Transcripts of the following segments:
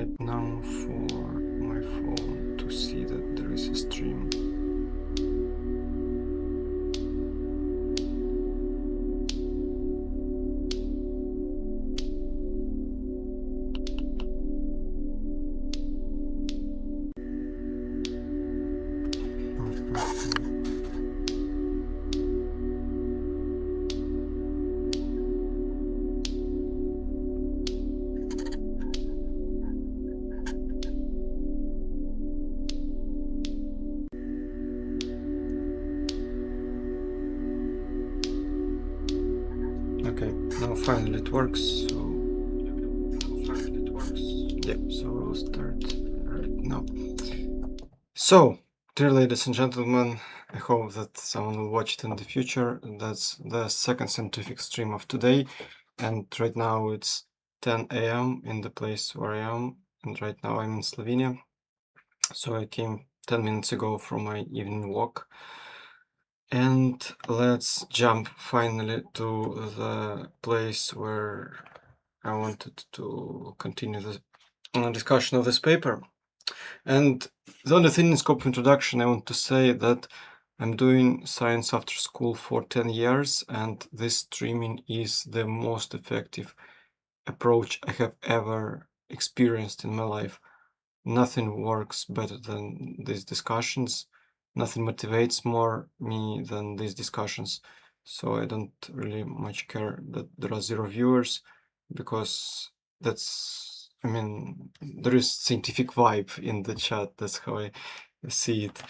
right now for my phone to see that there is a stream. Okay, now finally it works. Yeah, so we'll start right now. So, dear ladies and gentlemen, I hope that someone will watch it in the future. That's the second scientific stream of today, and right now it's 10 a.m. in the place where I am, and right now I'm in Slovenia. So I came 10 minutes ago from my evening walk. And let's jump finally to the place where I wanted to continue the discussion of this paper. And the only thing in scope of introduction, I want to say that I'm doing science after school for 10 years, and this streaming is the most effective approach I have ever experienced in my life. Nothing works better than these discussions. Nothing motivates more me than these discussions. So I don't really much care that there are 0 viewers, because that's, I mean, there is scientific vibe in the chat. That's how I see it.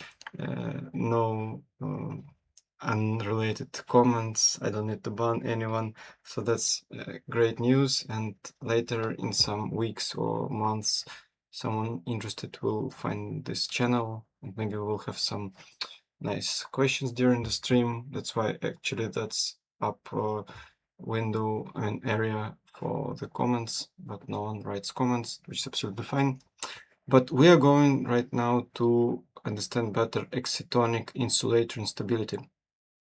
No unrelated comments. I don't need to ban anyone. So that's great news. And later in some weeks or months, someone interested will find this channel, and maybe we'll have some nice questions during the stream. That's why actually that's up window and area for the comments, but no one writes comments, which is absolutely fine. But we are going right now to understand better excitonic insulator instability.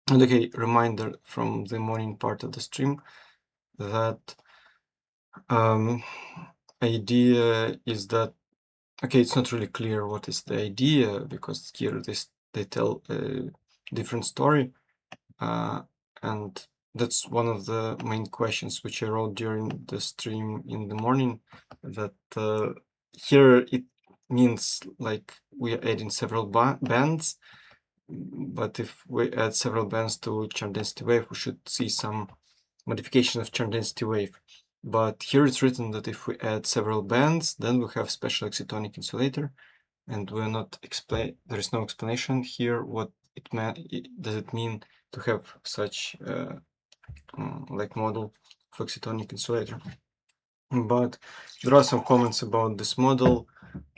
And okay, reminder from the morning part of the stream that idea is that, okay, it's not really clear what is the idea, because here they tell a different story, and that's one of the main questions which I wrote during the stream in the morning, that here it means like we are adding several bands, but if we add several bands to charge density wave, we should see some modification of charge density wave. But here it's written that if we add several bands, then we have special excitonic insulator, and we're not there is no explanation here what does it mean to have such like model for excitonic insulator. But there are some comments about this model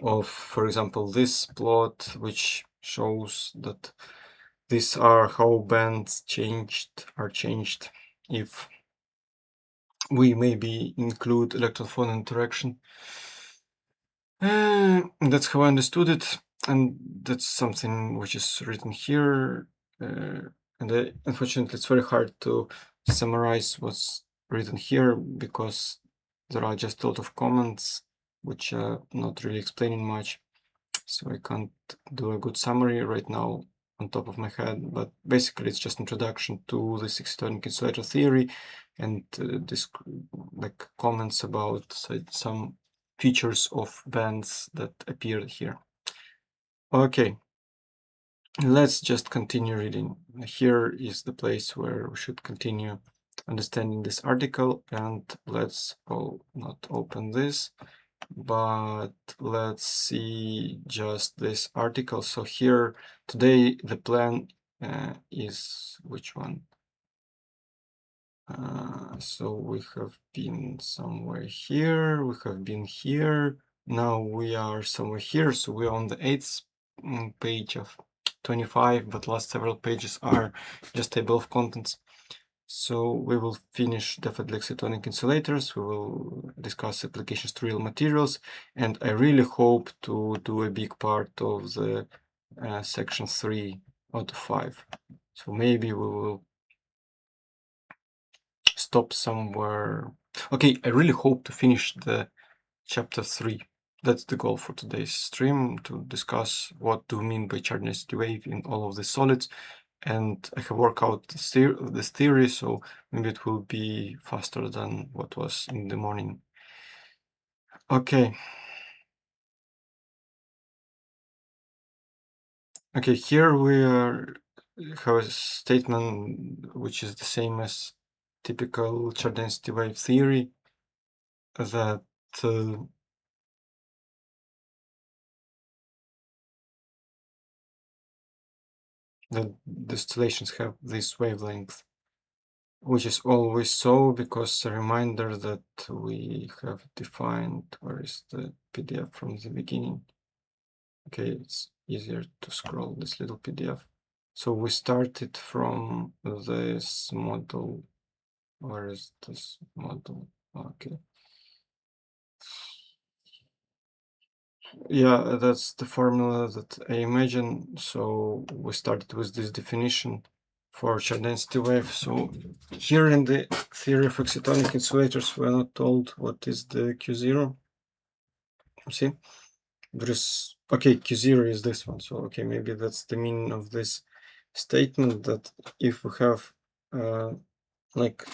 of, for example, this plot, which shows that these are how bands are changed if we maybe include electron-phonon interaction. That's how I understood it, and that's something which is written here. And unfortunately, it's very hard to summarize what's written here, because there are just a lot of comments which are not really explaining much. So I can't do a good summary right now on top of my head, but basically it's just introduction to this excitonic insulator theory, and this like comments about some features of bands that appear here. Okay, let's just continue reading. Here is the place where we should continue understanding this article, and let's not open this, but let's see just this article. So here today the plan is which one? So we have been somewhere here, we have been here, now we are somewhere here, so we're on the 8th page of 25, but last several pages are just table of contents. So we will finish definitely excitonic insulators, we will discuss applications to real materials, and I really hope to do a big part of the section 3 out of 5. So maybe we will stop somewhere. Okay, I really hope to finish the chapter 3. that's the goal for today's stream, to discuss what do we mean by charge density wave in all of the solids. And I have worked out this theory, so maybe it will be faster than what was in the morning. Okay. Okay, here we have a statement which is the same as typical charge density wave theory, that the distillations have this wavelength, which is always so, because a reminder that we have defined, where is the PDF from the beginning? Okay, it's easier to scroll this little PDF. So we started from this model. Where is this model? Okay. Yeah, that's the formula that I imagine. So we started with this definition for charge density wave. So here in the theory of excitonic insulators, we're not told what is the Q0. See, there is, okay, Q0 is this one. So, okay, maybe that's the meaning of this statement, that if we have like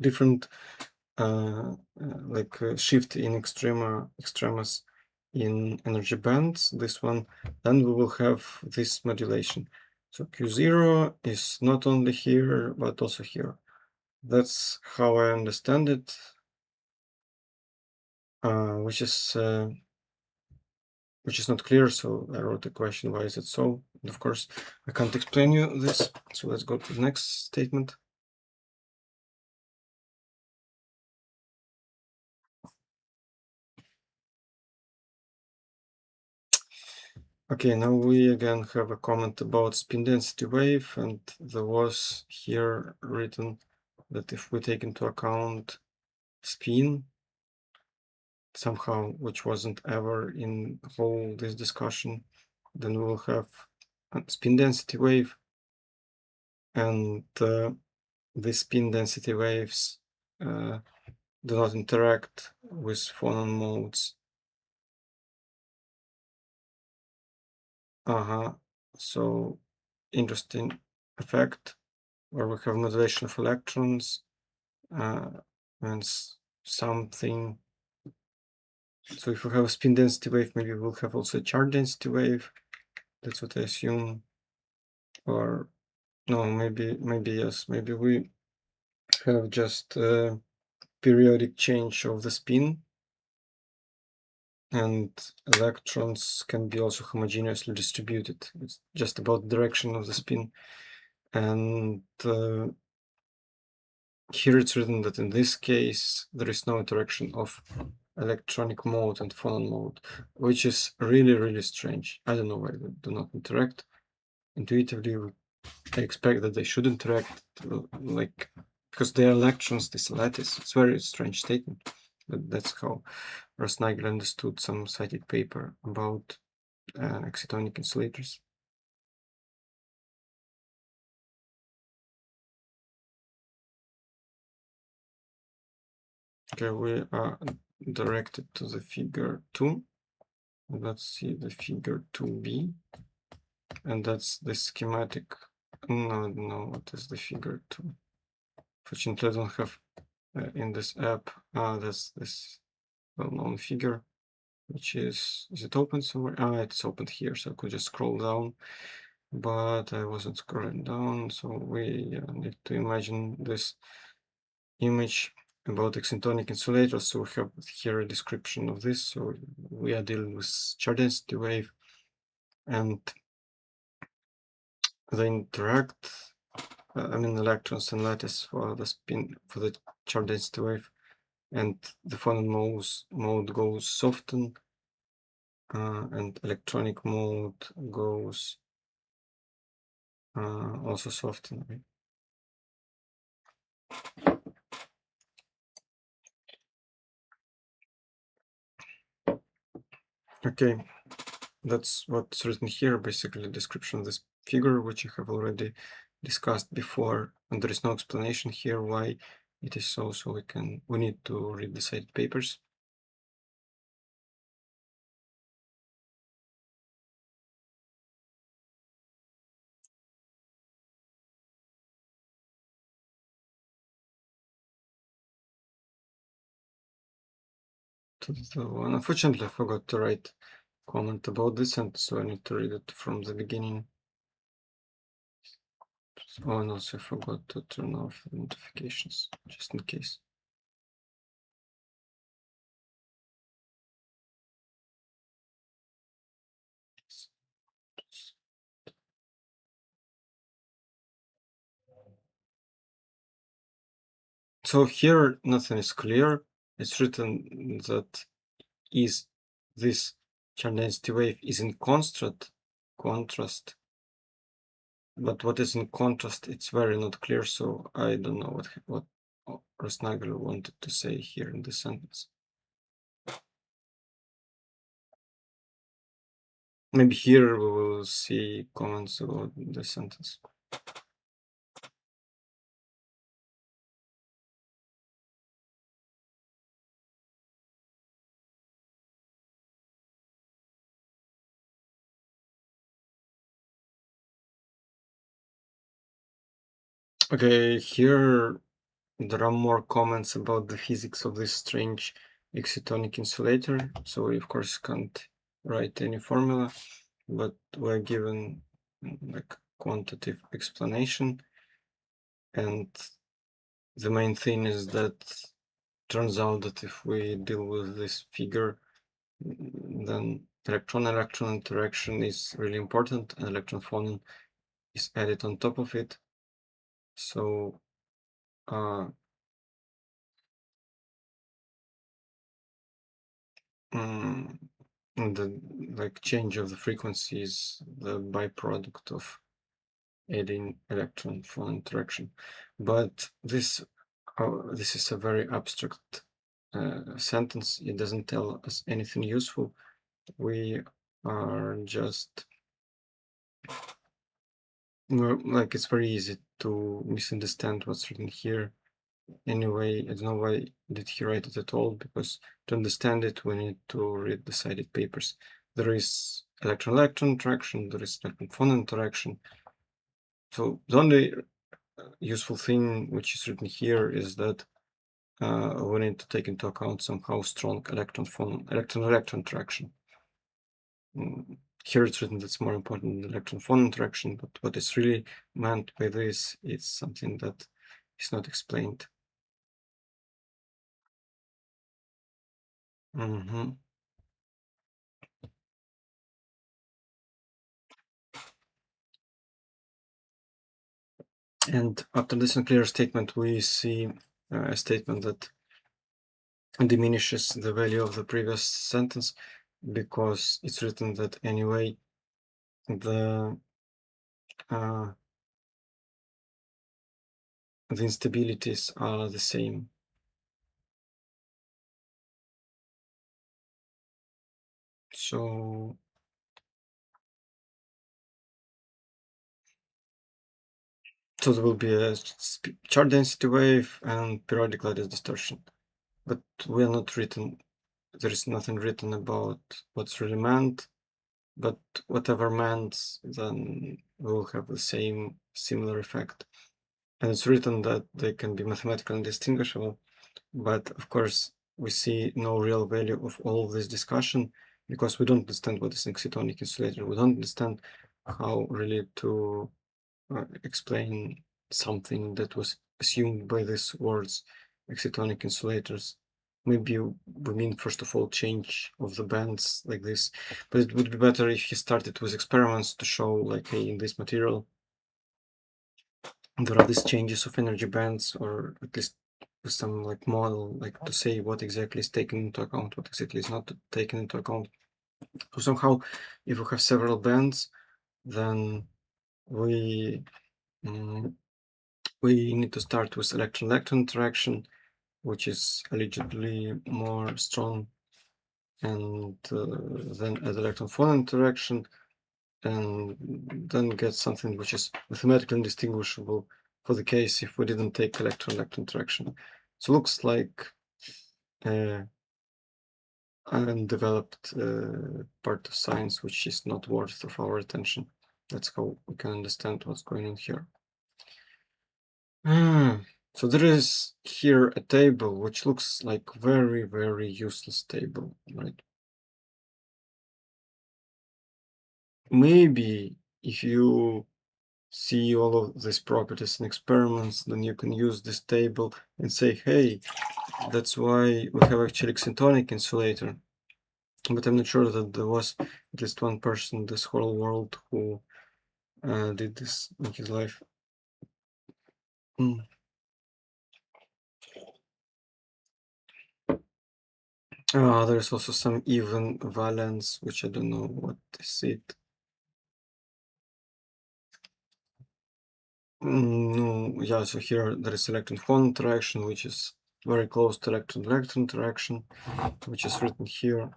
different shift in extremas in energy bands, this one, then we will have this modulation. So Q0 is not only here, but also here. That's how I understand it, which is not clear. So I wrote a question, why is it so? And of course, I can't explain you this. So let's go to the next statement. Okay, now we again have a comment about spin density wave, and there was here written that if we take into account spin somehow, which wasn't ever in whole this discussion, then we'll have a spin density wave, and the spin density waves do not interact with phonon modes. So interesting effect, where we have modulation of electrons and something. So if we have a spin density wave, maybe we'll have also a charge density wave. That's what I assume. Or no, maybe yes. Maybe we have just a periodic change of the spin, and electrons can be also homogeneously distributed. It's just about the direction of the spin. And here it's written that in this case, there is no interaction of electronic mode and phonon mode, which is really, really strange. I don't know why they do not interact. Intuitively, I expect that they should interact, like, because they are electrons, this lattice. It's a very strange statement, but that's how Rossnagel understood some cited paper about excitonic insulators. Okay, we are directed to the figure 2. Let's see the figure 2b, and that's the schematic. No, what is the figure 2? Fortunately, I don't have in this app. That's this well-known figure, which is it open somewhere? It's opened here, so I could just scroll down, but I wasn't scrolling down. So we need to imagine this image about excitonic insulators. So we have here a description of this. So we are dealing with charge density wave, and they interact. Electrons and lattice for the spin, for the charge density wave, and the phonon mode goes soften, and electronic mode goes also soften. Right? Okay, that's what's written here, basically a description of this figure, which I have already discussed before, and there is no explanation here why it is so. So we need to read the cited papers. to the one. Unfortunately, I forgot to write comment about this sentence, so I need to read it from the beginning. Oh, and also I forgot to turn off the notifications, just in case. So here nothing is clear. It's written that is this charge density wave is in contrast, but what is in contrast, it's very not clear, so I don't know what Rossnagel wanted to say here in this sentence. Maybe here we will see comments about the sentence. Okay, here there are more comments about the physics of this strange excitonic insulator, so we of course can't write any formula, but we're given like quantitative explanation, and the main thing is that turns out that if we deal with this figure, then electron-electron interaction is really important, and electron-phonon is added on top of it. So the like change of the frequency is the byproduct of adding electron-phonon interaction, but this is a very abstract sentence. It doesn't tell us anything useful. We are just like, it's very easy to misunderstand what's written here. Anyway, I don't know why did he write it at all, because to understand it we need to read the cited papers. There is electron-electron interaction, there is electron-phonon interaction. So the only useful thing which is written here is that we need to take into account somehow strong electron-phonon, electron-electron interaction. Here it's written that's more important than electron-phonon interaction, but what is really meant by this is something that is not explained. And after this unclear statement, we see a statement that diminishes the value of the previous sentence, because it's written that anyway the instabilities are the same. So there will be a charge density wave and periodic lattice distortion, but we are not written. There is nothing written about what's really meant. But whatever meant, then we'll have the same similar effect. And it's written that they can be mathematically indistinguishable, but of course we see no real value of all of this discussion, because we don't understand what is an excitonic insulator. We don't understand how really to explain something that was assumed by these words, excitonic insulators. Maybe we mean, first of all, change of the bands like this, but it would be better if he started with experiments to show, like, hey, in this material there are these changes of energy bands, or at least with some like model, like to say what exactly is taken into account, what exactly is not taken into account. So somehow, if we have several bands, then we need to start with electron-electron interaction, which is allegedly more strong, and then add electron-phonon interaction, and then get something which is mathematically indistinguishable for the case if we didn't take electron-electron interaction. So looks like undeveloped part of science which is not worth of our attention. That's how we can understand what's going on here. So So there is here a table which looks like very, very useless table, right? Maybe if you see all of these properties in experiments, then you can use this table and say, hey, that's why we have actually excitonic insulator. But I'm not sure that there was at least one person in this whole world who did this in his life. There's also some even valence, which I don't know what is it. No, yeah, so here there is electron-phonon interaction, which is very close to electron-electron interaction, which is written here.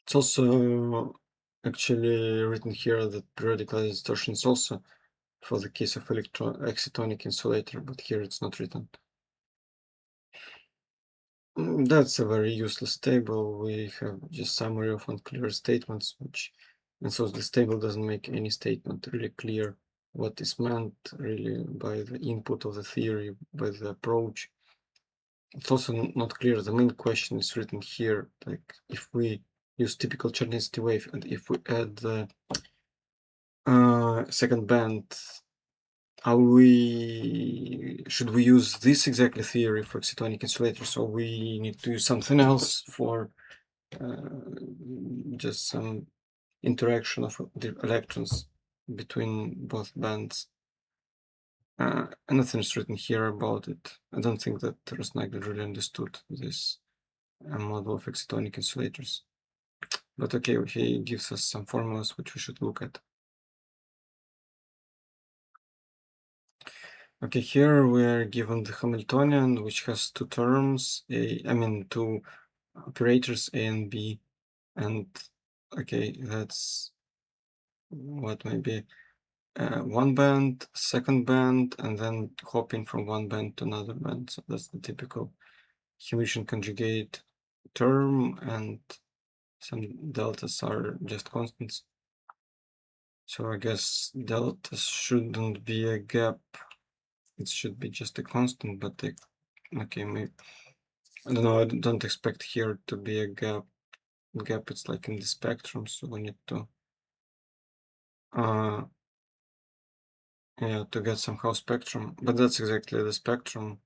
It's also actually written here that periodic lattice distortion is also for the case of excitonic insulator, but here it's not written. That's a very useless table. We have just summary of unclear statements, and so this table doesn't make any statement really clear what is meant really by the input of the theory, by the approach. It's also not clear. The main question is written here, like if we use typical Chernitsky wave and if we add the second band, should we use this exactly theory for excitonic insulators, or we need to use something else for just some interaction of the electrons between both bands? Nothing is written here about it. I don't think that Rossnagel really understood this model of excitonic insulators. But okay, he gives us some formulas which we should look at. Okay, here we are given the Hamiltonian, which has two terms, two operators A and B, and okay, that's what maybe one band, second band, and then hopping from one band to another band. So that's the typical Hermitian conjugate term, and some deltas are just constants. So I guess delta shouldn't be a gap. It should be just a constant, but okay, maybe. I don't know, I don't expect here to be a gap. Gap, it's like in the spectrum, so we need to yeah, to get somehow spectrum, but that's exactly the spectrum.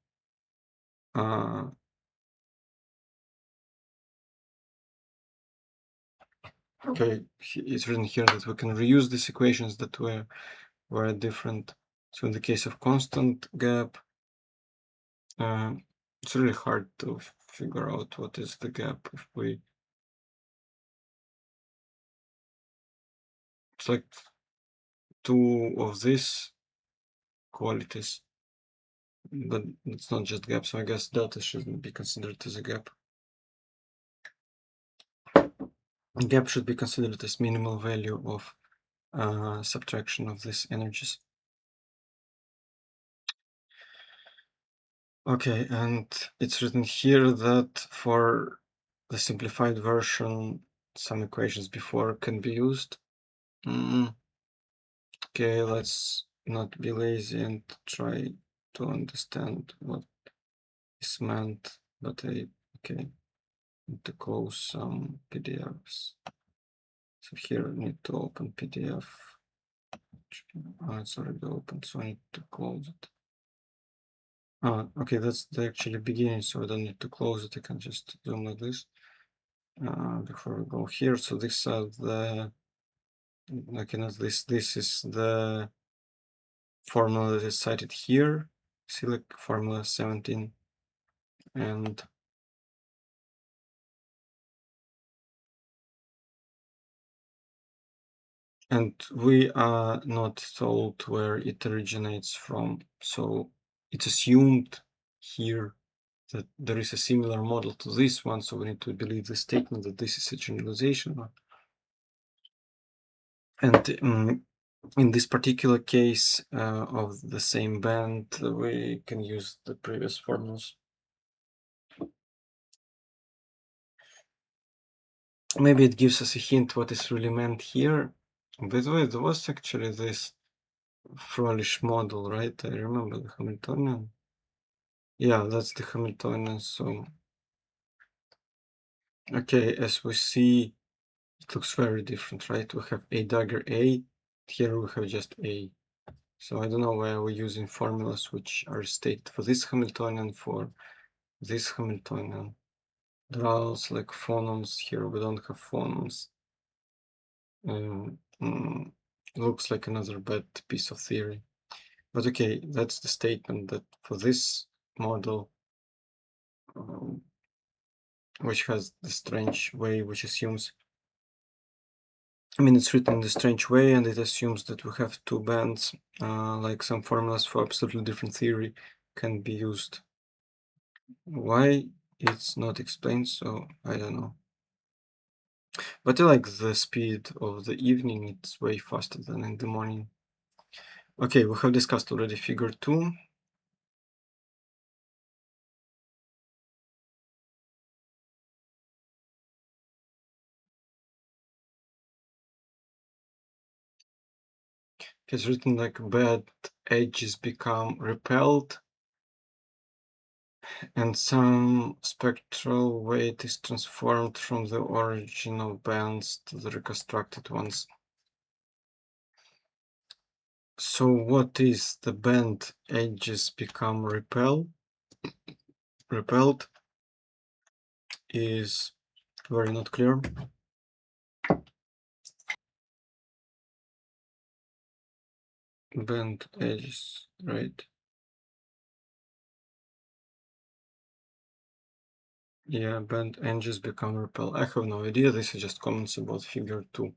Okay, it's written here that we can reuse these equations that were different. So in the case of constant gap, it's really hard to figure out what is the gap if we. It's like two of these qualities, but it's not just gap, so I guess delta shouldn't be considered as a gap. Gap should be considered as minimal value of subtraction of these energies. Okay, and it's written here that for the simplified version, some equations before can be used. Okay, let's not be lazy and try to understand what is meant, but I need to close some PDFs. So here I need to open PDF. It's already open, so I need to close it. Okay, that's the actually beginning, so I don't need to close it. I can just zoom like this before we go here. So these are the this is the formula that is cited here. See, like formula 17, and we are not told where it originates from, so it's assumed here that there is a similar model to this one, so we need to believe the statement that this is a generalization. And in this particular case of the same band, we can use the previous formulas. Maybe it gives us a hint what is really meant here. By the way, there was actually this Fröhlich model, right? I remember the Hamiltonian. Yeah, that's the Hamiltonian. So, okay, as we see, it looks very different, right? We have a dagger A, here we have just A. So I don't know why we're using formulas which are stated for this Hamiltonian, for this Hamiltonian. There are also like phonons here, we don't have phonons. Looks like another bad piece of theory. But okay, that's the statement that for this model, which has the strange way, which assumes, I mean, it's written in the strange way, and it assumes that we have two bands, like some formulas for absolutely different theory can be used. Why it's not explained, so I don't know. But I like the speed of the evening, it's way faster than in the morning. Okay, we have discussed already figure 2. It's written like bad edges become repelled and some spectral weight is transformed from the original bands to the reconstructed ones. So what is the band edges become repelled is very not clear. Band edges, right? Yeah, band edges become repelled. I have no idea. This is just comments about figure 2.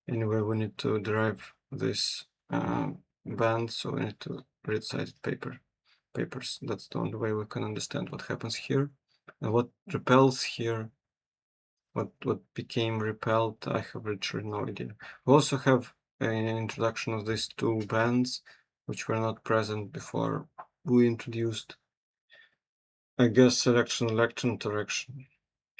Anyway, we need to derive this band, so we need to read cited papers. That's the only way we can understand what happens here. And what repels here, what became repelled, I have literally no idea. We also have an introduction of these two bands, which were not present before we introduced, I guess, electron interaction.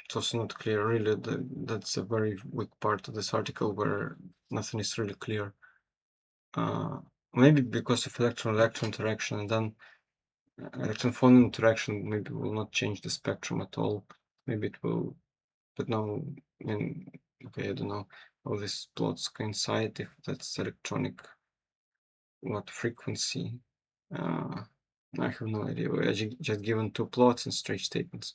It's also not clear, really. That's a very weak part of this article where nothing is really clear. Maybe because of electron interaction, and then electron-phonon interaction maybe will not change the spectrum at all. Maybe it will, but no, I mean, okay, I don't know how these plots coincide, if that's electronic, what frequency. I have no idea. I just given two plots and straight statements.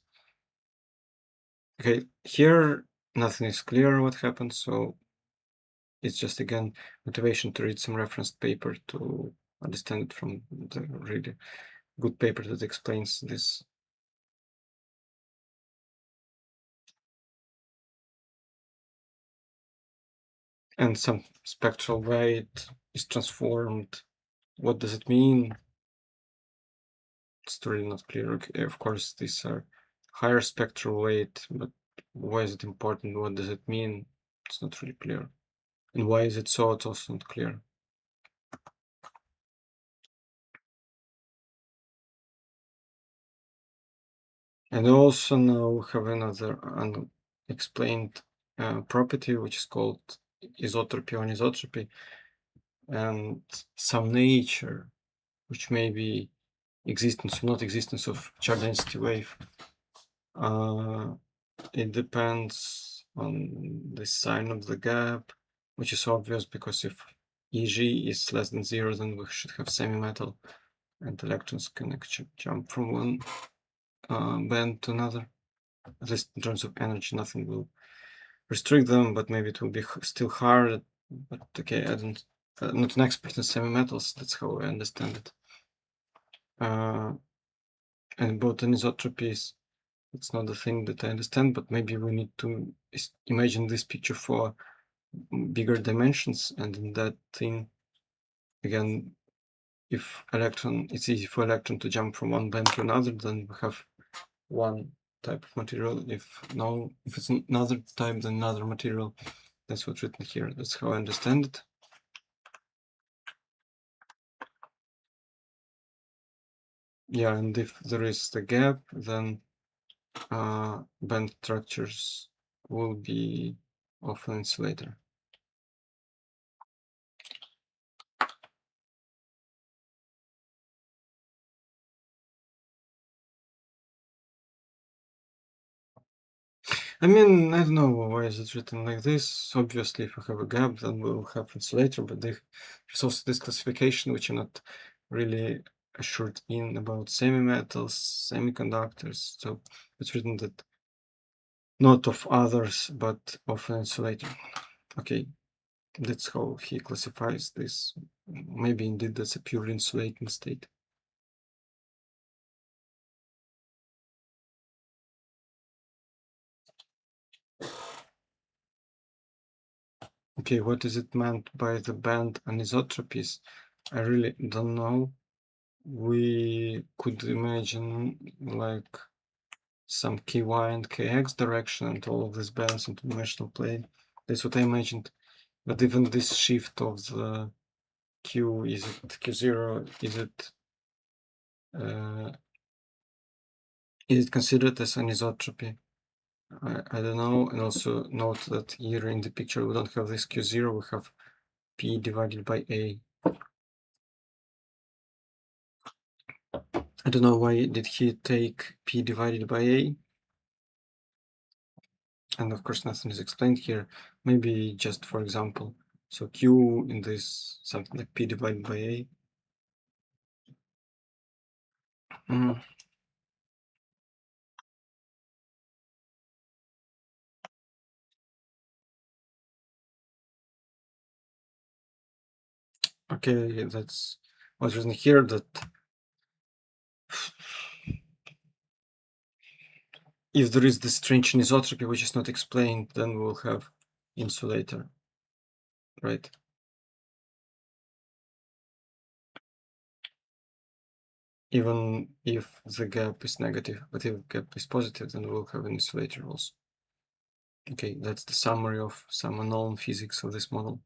Okay, here nothing is clear what happened, so it's just again motivation to read some reference paper to understand it from the really good paper that explains this. And some spectral weight is transformed. What does it mean? It's really not clear. Okay, of course, these are higher spectral weight, but why is it important? What does it mean? It's not really clear. And why is it so? It's also not clear. And also now we have another unexplained property, which is called isotropy or anisotropy, and some nature, which may be existence or not existence of charge density wave. It depends on the sign of the gap, which is obvious because if EG is less than 0, then we should have semi-metal, and electrons can actually jump from one band to another. At least in terms of energy, nothing will restrict them, but maybe it will be still hard. But okay, I don't. I'm not an expert in semi-metals. That's how I understand it. And about anisotropies, it's not the thing that I understand, but maybe we need to imagine this picture for bigger dimensions, and in that thing, again, if it's easy for electron to jump from one band to another, then we have one type of material. If it's another type, then another material. That's what's written here. That's how I understand it. Yeah, and if there is the gap, then band structures will be of an insulator. I mean, I don't know why is it written like this. Obviously, if we have a gap, then we'll have insulator, but there's also this classification, which I'm not really assured in about semi-metals, semiconductors. So it's written that not of others, but of an insulator. Okay, that's how he classifies this. Maybe indeed that's a pure insulating state. Okay, what is it meant by the band anisotropies? I really don't know. We could imagine like some ky and kx direction and all of these bands into dimensional plane. That's what I imagined. But even this shift of the q, is it q0? Is it considered as anisotropy? I don't know. And also note that here in the picture we don't have this q0, we have p divided by a. I don't know why did he take p divided by a. And of course nothing is explained here. Maybe just for example, so q in this something like p divided by a. Okay, that's what's written here, that if there is this strange anisotropy which is not explained, then we'll have insulator, right? Even if the gap is negative, but if the gap is positive, then we'll have an insulator also. Okay, that's the summary of some unknown physics of this model.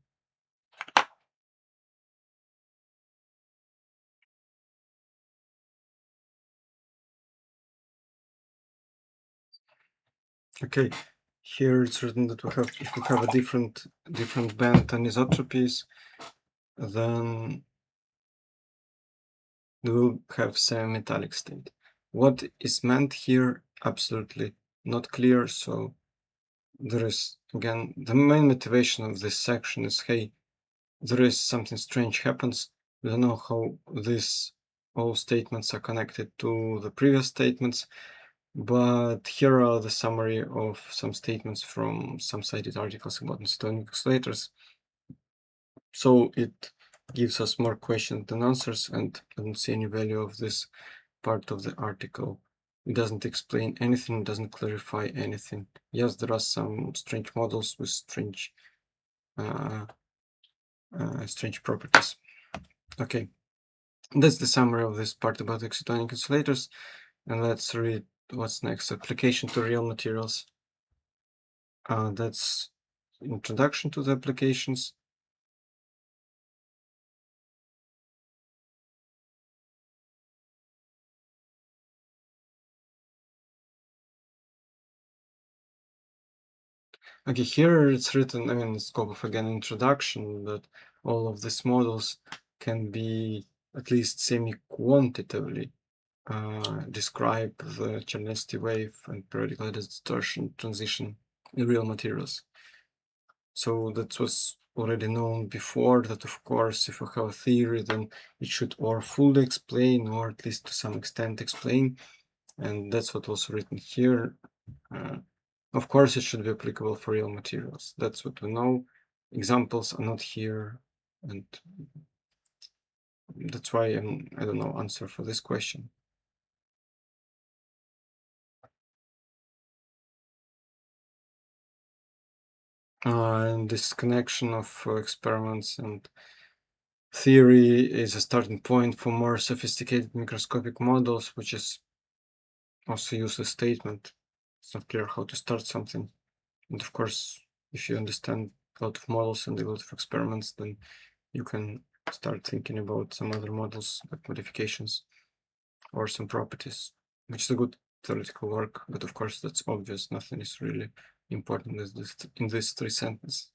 Okay, here it's written that if we have a different band anisotropies, then we will have semi-metallic state. What is meant here, absolutely not clear. So there is, again, the main motivation of this section is, hey, there is something strange happens. We don't know how these all statements are connected to the previous statements, but here are the summary of some statements from some cited articles about excitonic oscillators. So it gives us more questions than answers, and I don't see any value of this part of the article. It doesn't explain anything, doesn't clarify anything. Yes, there are some strange models with strange properties. Okay, that's the summary of this part about excitonic insulators, and let's read what's next. Application to real materials. That's introduction to the applications. Okay, here it's written, I mean, the scope of, again, introduction, that all of these models can be at least semi-quantitatively describe the chernivtsi wave and periodic lattice distortion transition in real materials. So that was already known before, that of course, if we have a theory, then it should or fully explain, or at least to some extent explain. And that's what was written here. Of course, it should be applicable for real materials. That's what we know. Examples are not here, and that's why I don't know answer for this question. And this connection of experiments and theory is a starting point for more sophisticated microscopic models, which is also useless statement. It's not clear how to start something. And of course, if you understand a lot of models and a lot of experiments, then you can start thinking about some other models, like modifications or some properties, which is a good theoretical work. But of course, that's obvious. Nothing is really important in these three sentences.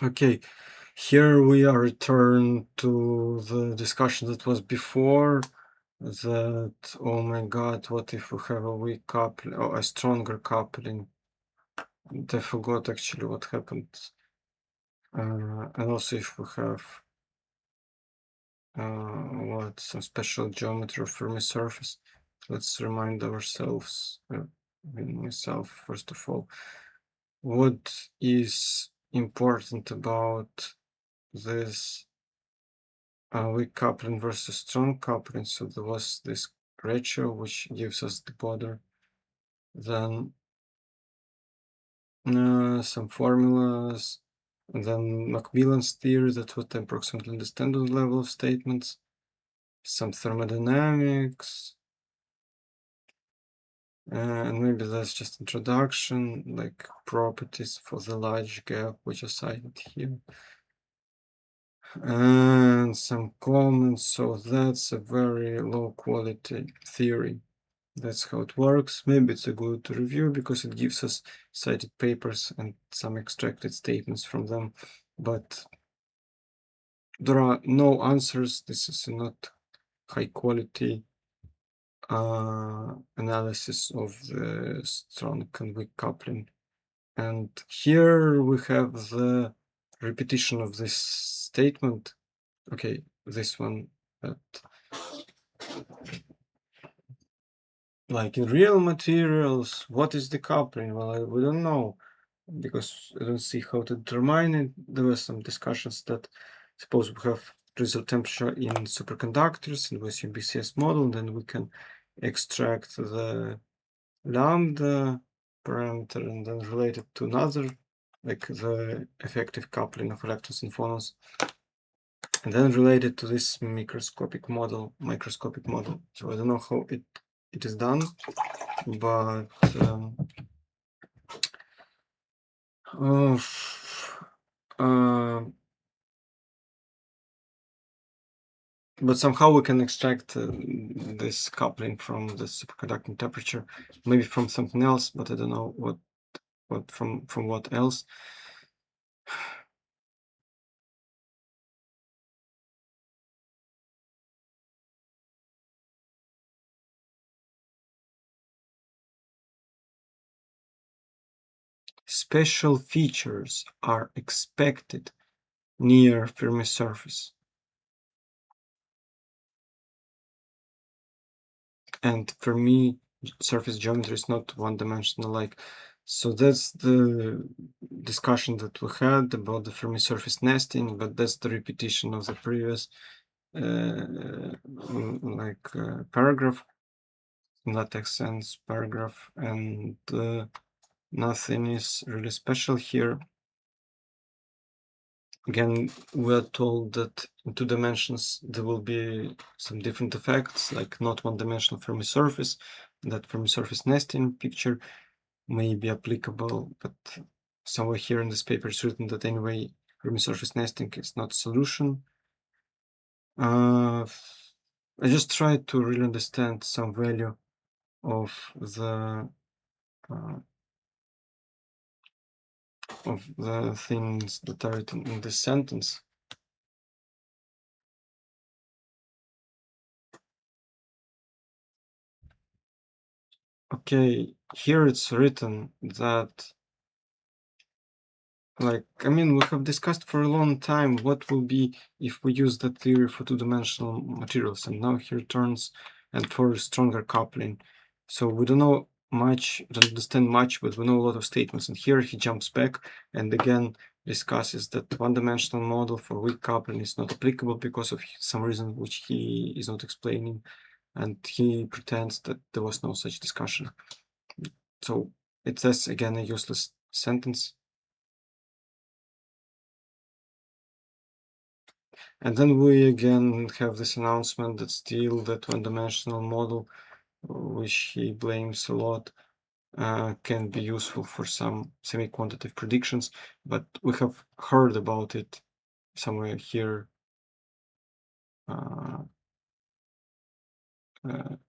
Okay, here we are returned to the discussion that was before, that, oh my god, what if we have a weak coupling or a stronger coupling? I forgot actually what happened. And also if we have some special geometry of Fermi-surface. Let's remind ourselves, myself first of all, what is important about this weak coupling versus strong coupling. So there was this ratio which gives us the border, then some formulas, and then Macmillan's theory that would approximately understand the level of statements, some thermodynamics, and maybe that's just introduction, like properties for the large gap which are cited here, and some comments. So that's a very low quality theory. That's how it works. Maybe it's a good review because it gives us cited papers and some extracted statements from them, but there are no answers. This is not high quality analysis of the strong and weak coupling. And here we have the repetition of this statement. Okay, this one, but like in real materials, what is the coupling? Well, we don't know, because I don't see how to determine it. There were some discussions that suppose we have result temperature in superconductors and with BCS model, then we can extract the lambda parameter and then relate it to another, like the effective coupling of electrons and phonons, and then relate it to this microscopic model. So I don't know how it is done, but but somehow we can extract this coupling from the superconducting temperature, maybe from something else, but I don't know what from what else. Special features are expected near Fermi-surface. And Fermi-surface geometry is not one-dimensional like. So that's the discussion that we had about the Fermi-surface nesting, but that's the repetition of the previous paragraph, in latex sense paragraph, and nothing is really special here. Again, we're told that in 2 dimensions there will be some different effects, like not one-dimensional Fermi-surface. That Fermi-surface nesting picture may be applicable, but somewhere here in this paper it's written that anyway Fermi-surface nesting is not a solution. I just tried to really understand some value of the things that are written in this sentence. Okay, here it's written that, like, I mean, we have discussed for a long time what will be if we use that theory for 2-dimensional materials, and now he returns and for stronger coupling. So we don't know much, don't understand much, but we know a lot of statements. And here he jumps back and again discusses that one-dimensional model for weak coupling is not applicable because of some reason which he is not explaining, and he pretends that there was no such discussion. So it says again a useless sentence. And then we again have this announcement that still that one-dimensional model, which he blames a lot, can be useful for some semi-quantitative predictions, but we have heard about it somewhere here.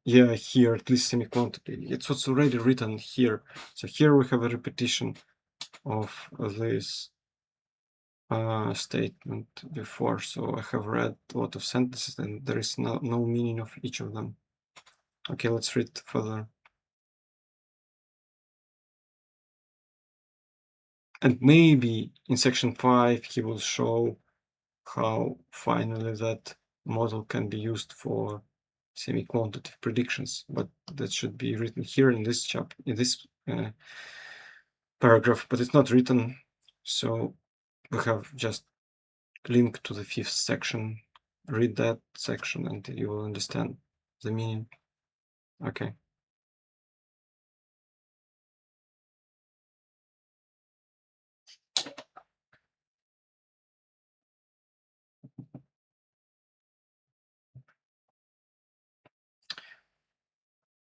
Yeah, here, at least semi-quantitative. It's what's already written here. So here we have a repetition of this statement before, so I have read a lot of sentences and there is no meaning of each of them. Okay, let's read further. And maybe in section 5 he will show how finally that model can be used for semi-quantitative predictions, but that should be written here in this chapter, in this paragraph, but it's not written, so we have just link to the 5th section. Read that section and you will understand the meaning. Okay.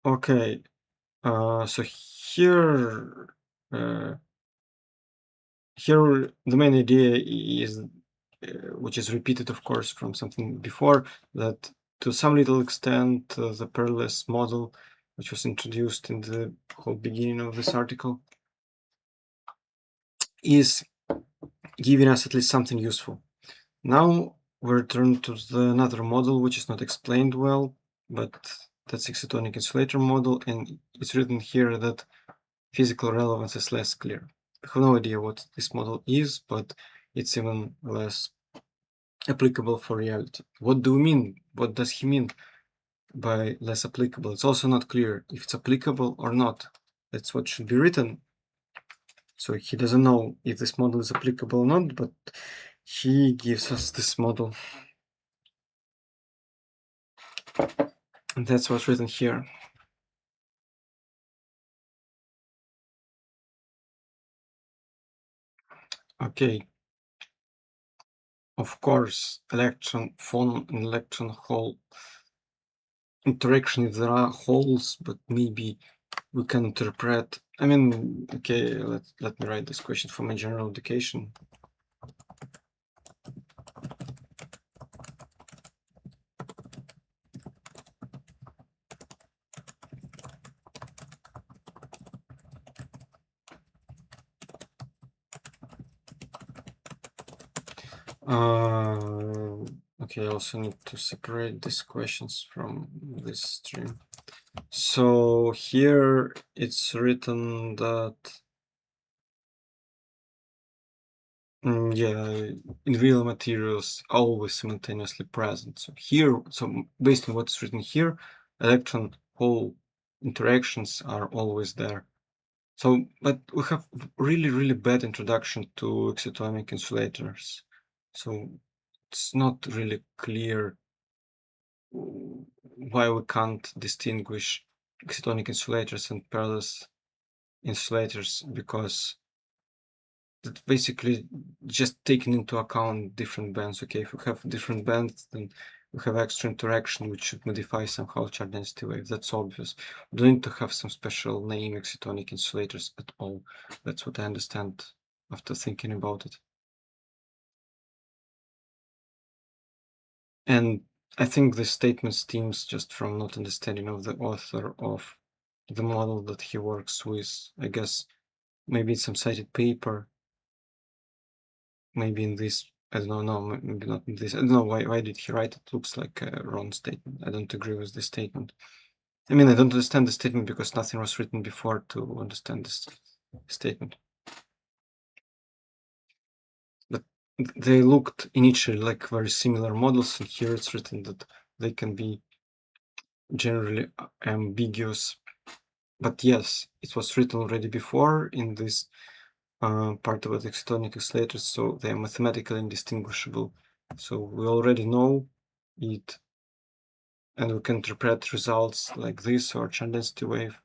Okay, so here the main idea is, which is repeated, of course, from something before, that to some little extent the parallelist model, which was introduced in the whole beginning of this article, is giving us at least something useful. Now we return to another model, which is not explained well, but that's excitonic insulator model, and it's written here that physical relevance is less clear. I have no idea what this model is, but it's even less applicable for reality. What do we mean? What does he mean by less applicable? It's also not clear if it's applicable or not. That's what should be written. So he doesn't know if this model is applicable or not, but he gives us this model. And that's what's written here. Okay. Of course, electron-phonon and electron-hole interaction, if there are holes, but maybe we can interpret. I mean, okay, let me write this question for my general education. Okay, I also need to separate these questions from this stream. So here it's written that yeah, in real materials always simultaneously present. So here, so based on what's written here, electron-hole interactions are always there. So, but we have really bad introduction to excitonic insulators. So it's not really clear why we can't distinguish excitonic insulators and parallel insulators, because that basically just taking into account different bands. Okay, if we have different bands, then we have extra interaction which should modify somehow charge density wave. That's obvious. We don't need to have some special name excitonic insulators at all. That's what I understand after thinking about it. And I think this statement stems just from not understanding of the author of the model that he works with. I guess maybe it's some cited paper, maybe in this, I don't know, maybe not in this. I don't know why did he write it. Looks like a wrong statement. I don't agree with this statement. I mean, I don't understand the statement because nothing was written before to understand this statement. But they looked initially like very similar models, and here it's written that they can be generally ambiguous. But yes, it was written already before in this part about excitonic oscillators, so they are mathematically indistinguishable. So we already know it, and we can interpret results like this or charge density wave.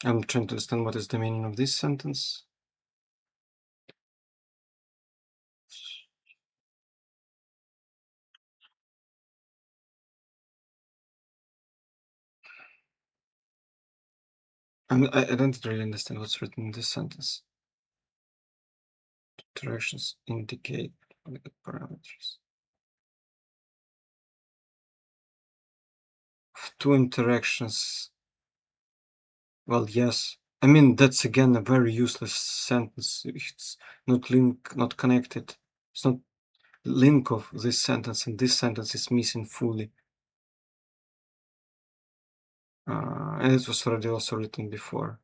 I'm trying to understand what is the meaning of this sentence. I don't really understand what's written in this sentence. Directions indicate parameters. two interactions. Well, yes. I mean, that's again a very useless sentence. It's not connected. It's not link of this sentence, and this sentence is missing fully. And it was already also written before.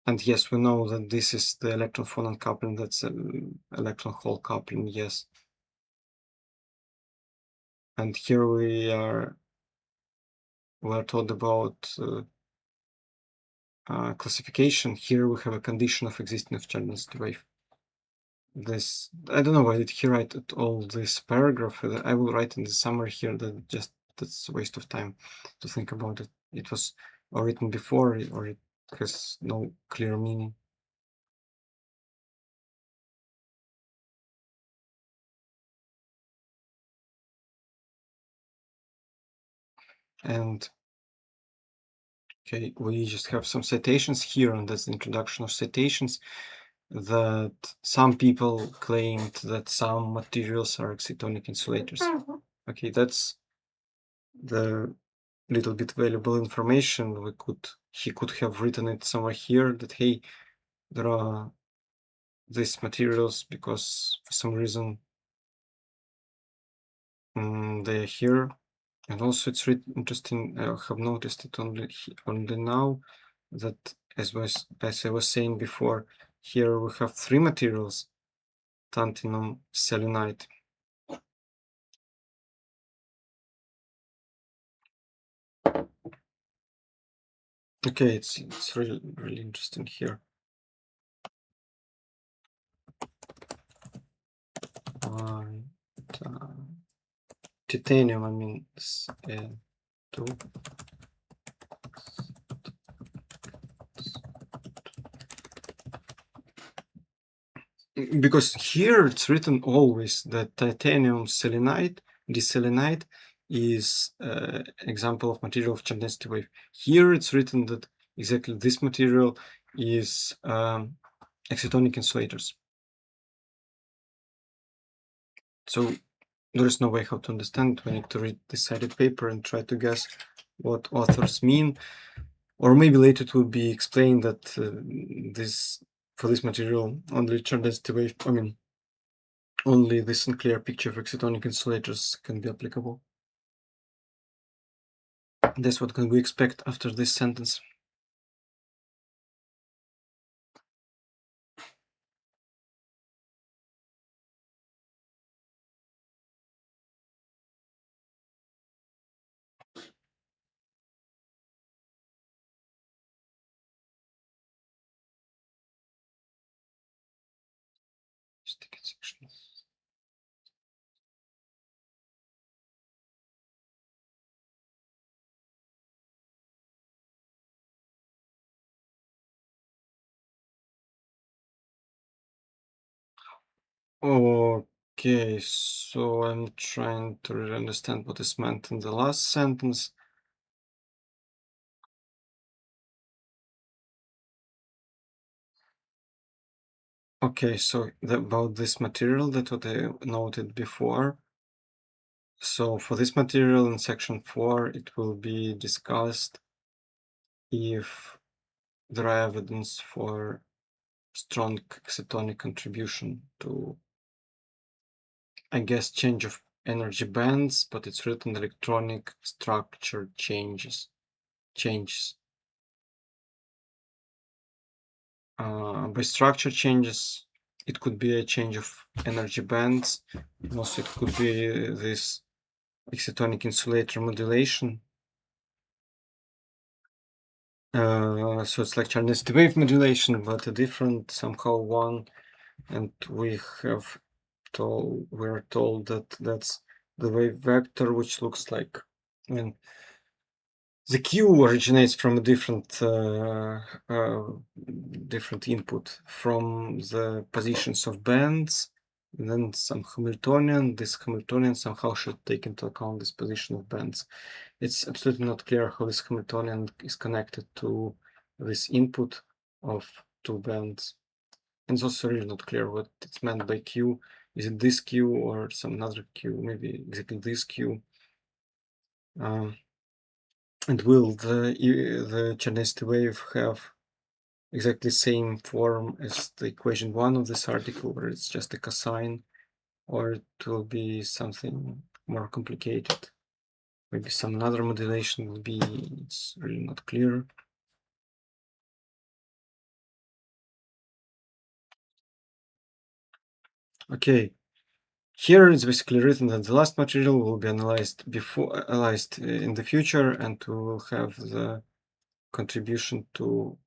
And yes, we know that this is the electron-phonon coupling. That's electron-hole coupling, yes. And here we are told about classification. Here we have a condition of existence of charge density wave. This, I don't know why did he write all this paragraph. I will write in the summary here that that's a waste of time to think about it. It was written before, or it has no clear meaning. And okay, we just have some citations here, and that's the introduction of citations. That some people claimed that some materials are excitonic insulators. Okay, that's the little bit valuable information. He could have written it somewhere here that hey, there are these materials because for some reason they are here. And also it's really interesting. I have noticed it only now that as I was saying before, here we have three materials: tantalum, selenite. Okay, it's really interesting here. Titanium, I mean, two. Because here it's written always that titanium selenide, diselenide, is example of material of charge density wave. Here it's written that exactly this material is excitonic insulators. So there is no way how to understand. We need to read the cited paper and try to guess what authors mean. Or maybe later it will be explained that for this material only charge density wave, I mean, only this unclear picture of excitonic insulators can be applicable. That's what can we expect after this sentence. Section. Okay, so I'm trying to really understand what is meant in the last sentence. Okay, so about this material, that's what I noted before. So for this material in section 4, it will be discussed if there are evidence for strong excitonic contribution to, I guess, change of energy bands, but it's written electronic structure changes. By structure changes, it could be a change of energy bands. And also, it could be this excitonic insulator modulation. So it's like charge density wave modulation, but a different somehow one. And we're told that that's the wave vector, which looks like, I mean, the Q originates from a different input from the positions of bands, and then some Hamiltonian. This Hamiltonian somehow should take into account this position of bands. It's absolutely not clear how this Hamiltonian is connected to this input of two bands. And it's also really not clear what it's meant by Q. Is it this Q or some other Q? Maybe exactly this Q. And will the Chernetsky wave have exactly same form as the equation 1 of this article, where it's just a cosine, or it will be something more complicated? Maybe some other modulation will be, it's really not clear. Okay, here it's basically written that the last material will be analyzed in the future, and will have the contribution to,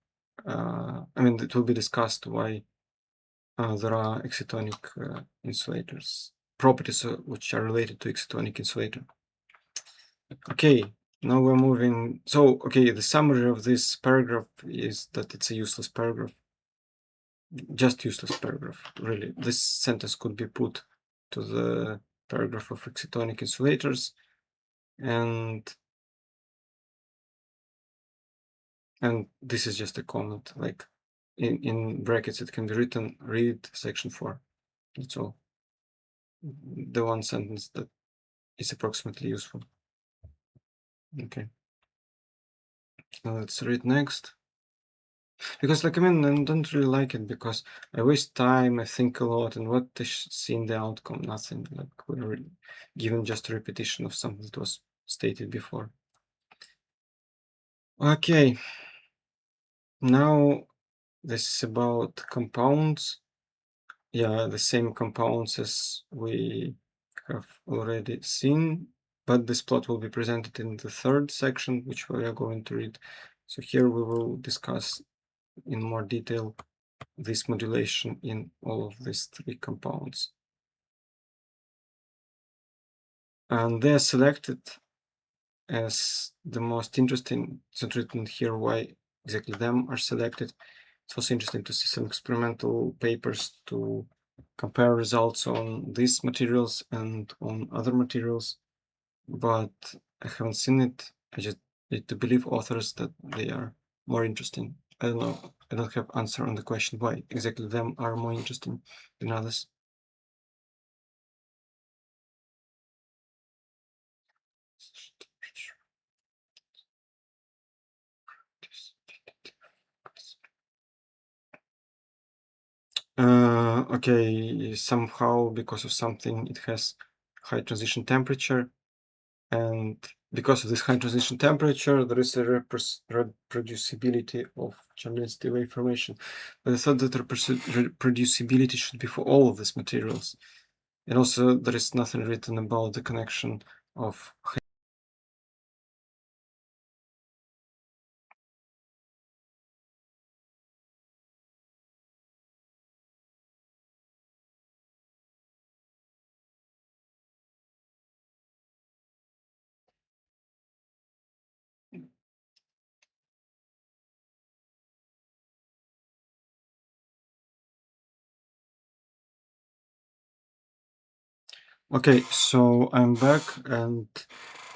I mean, it will be discussed why there are excitonic insulators, properties which are related to excitonic insulator. Okay, now we're moving. So, okay, the summary of this paragraph is that it's a useless paragraph. Just useless paragraph, really. This sentence could be put to the paragraph of excitonic insulators, and this is just a comment, like in brackets it can be written, read section 4. That's all. The one sentence that is approximately useful. Okay. Now let's read next. Because, like, I mean, I don't really like it because I waste time, I think a lot, and what I see in the outcome, nothing. Like, we're given just a repetition of something that was stated before. Okay. Now this is about compounds. Yeah, the same compounds as we have already seen, but this plot will be presented in the third section, which we are going to read. So here we will discuss in more detail this modulation in all of these three compounds. And they are selected as the most interesting. It's not written here why exactly them are selected. It's also interesting to see some experimental papers to compare results on these materials and on other materials, but I haven't seen it. I just need to believe authors that they are more interesting. I don't know. I don't have answer on the question why exactly them are more interesting than others. Okay, somehow because of something it has high transition temperature, and because of this high transition temperature there is a reproducibility of Chernetsky wave formation. But I thought that reproducibility should be for all of these materials, and also there is nothing written about the connection of Okay, so I'm back and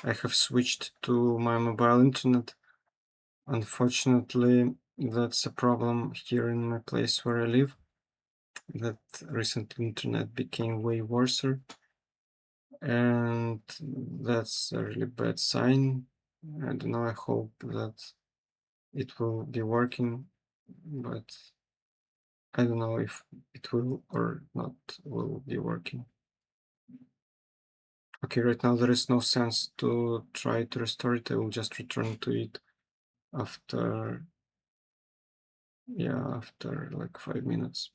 I have switched to my mobile internet. Unfortunately, that's a problem here in my place where I live, that recent internet became way worse, and that's a really bad sign. I don't know, I hope that it will be working, but I don't know if it will or not will be working. Okay, right now there is no sense to try to restore it. I will just return to it after, yeah, after like 5 minutes.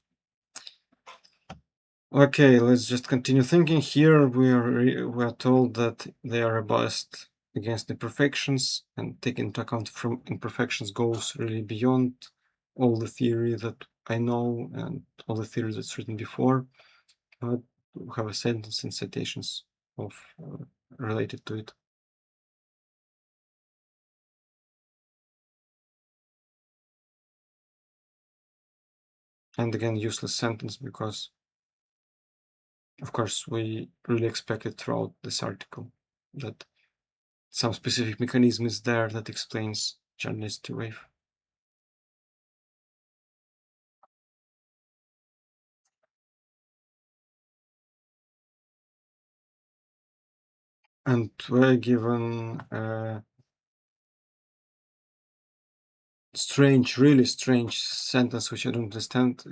Okay, let's just continue thinking. Here we are told that they are robust against imperfections, and taking into account from imperfections goes really beyond all the theory that I know and all the theory that's written before. But we have a sentence and citations of related to it. And again, useless sentence because, of course, we really expected throughout this article that some specific mechanism is there that explains Chernetsky wave. And we're given a strange, really strange sentence which I don't understand.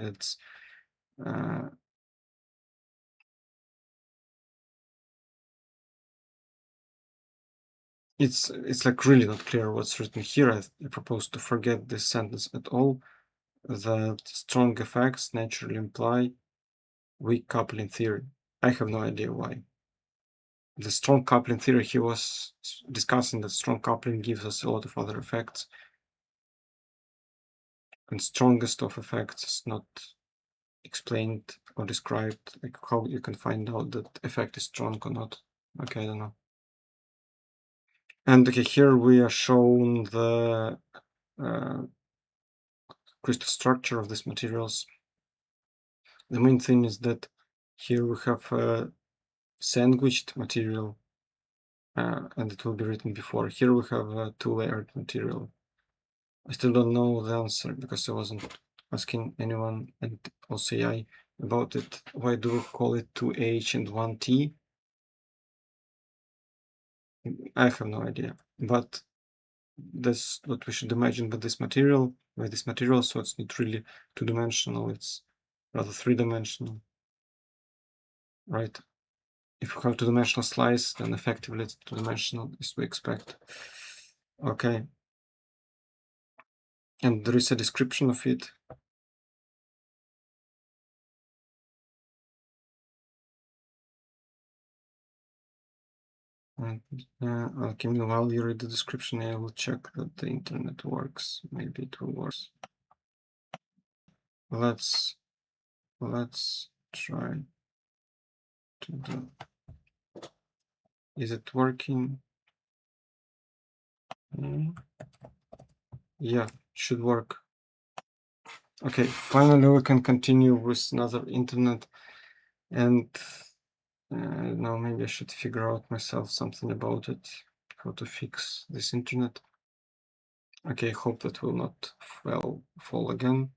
It's like really not clear what's written here. I propose to forget this sentence at all. That strong effects naturally imply weak coupling theory. I have no idea why. The strong coupling theory, he was discussing that strong coupling gives us a lot of other effects. And strongest of effects is not explained or described, like how you can find out that effect is strong or not. Okay, I don't know. And okay, here we are shown the crystal structure of these materials. The main thing is that here we have a sandwiched material, and it will be written before. Here we have a two-layered material. I still don't know the answer because I wasn't asking anyone and also AI about it. Why do we call it 2H and 1T? I have no idea, but that's what we should imagine with this material, so it's not really two-dimensional, it's rather three-dimensional, right? If we have two-dimensional slice, then effectively it's two-dimensional, as we expect. Okay. And there is a description of it. Okay, meanwhile you read the description, I will check that the internet works. Maybe it will work. Let's try to do. Is it working? Yeah, should work. Okay, finally we can continue with another internet, and now maybe I should figure out myself something about it, how to fix this internet. Okay, hope that will not fall again.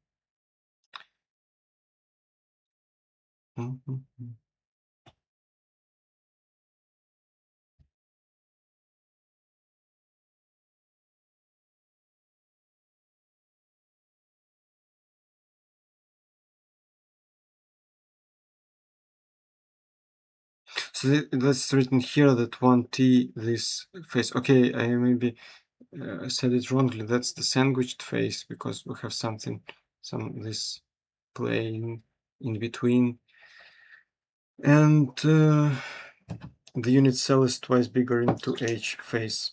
So that's written here that 1T, this phase. Okay, I maybe said it wrongly. That's the sandwiched phase because we have this plane in between. And the unit cell is twice bigger into H phase.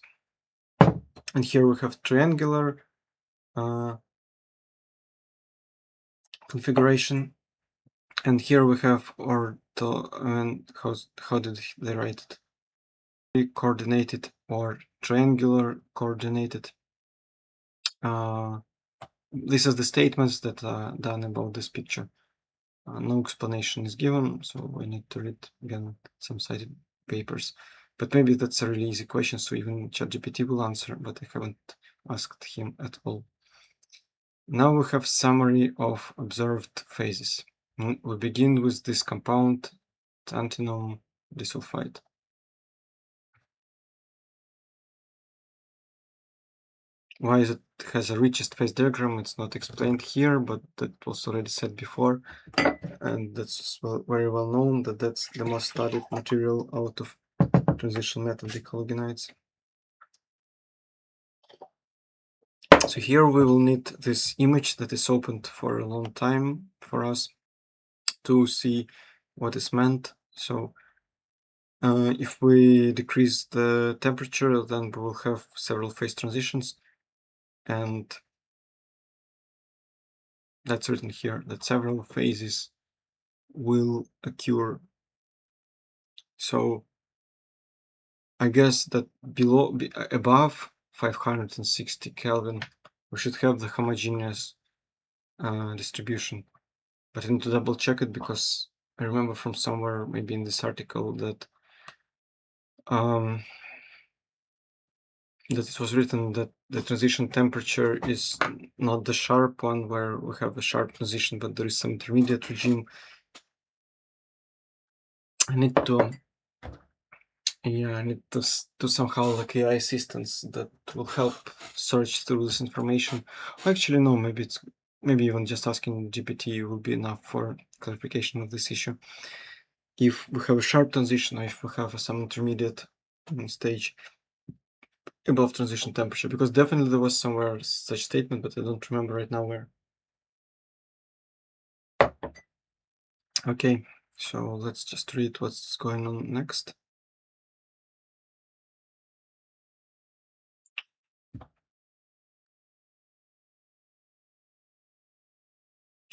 And here we have triangular configuration. And here we have ortho, and how did they write it? Coordinated or triangular coordinated. This is the statements that are done about this picture. No explanation is given, so I need to read again some cited papers. But maybe that's a really easy question, so even ChatGPT will answer, but I haven't asked him at all. Now we have summary of observed phases. We begin with this compound, tantalum disulfide. Why is it has a richest phase diagram? It's not explained here, but that was already said before, and that's very well known that that's the most studied material out of transition metal Dichalcogenides. So here we will need this image that is opened for a long time for us to see what is meant. So if we decrease the temperature, then we will have several phase transitions, and that's written here that several phases will occur. So I guess that above 560 Kelvin, we should have the homogeneous distribution. But I need to double check it because I remember from somewhere, maybe in this article, that that it was written that the transition temperature is not the sharp one where we have a sharp transition, but there is some intermediate regime. I need to Yeah, I need to somehow like AI assistants that will help search through this information. Actually, no, maybe even just asking GPT will be enough for clarification of this issue. If we have a sharp transition, or if we have some intermediate stage above transition temperature, because definitely there was somewhere such statement, but I don't remember right now where. Okay, so let's just read what's going on next.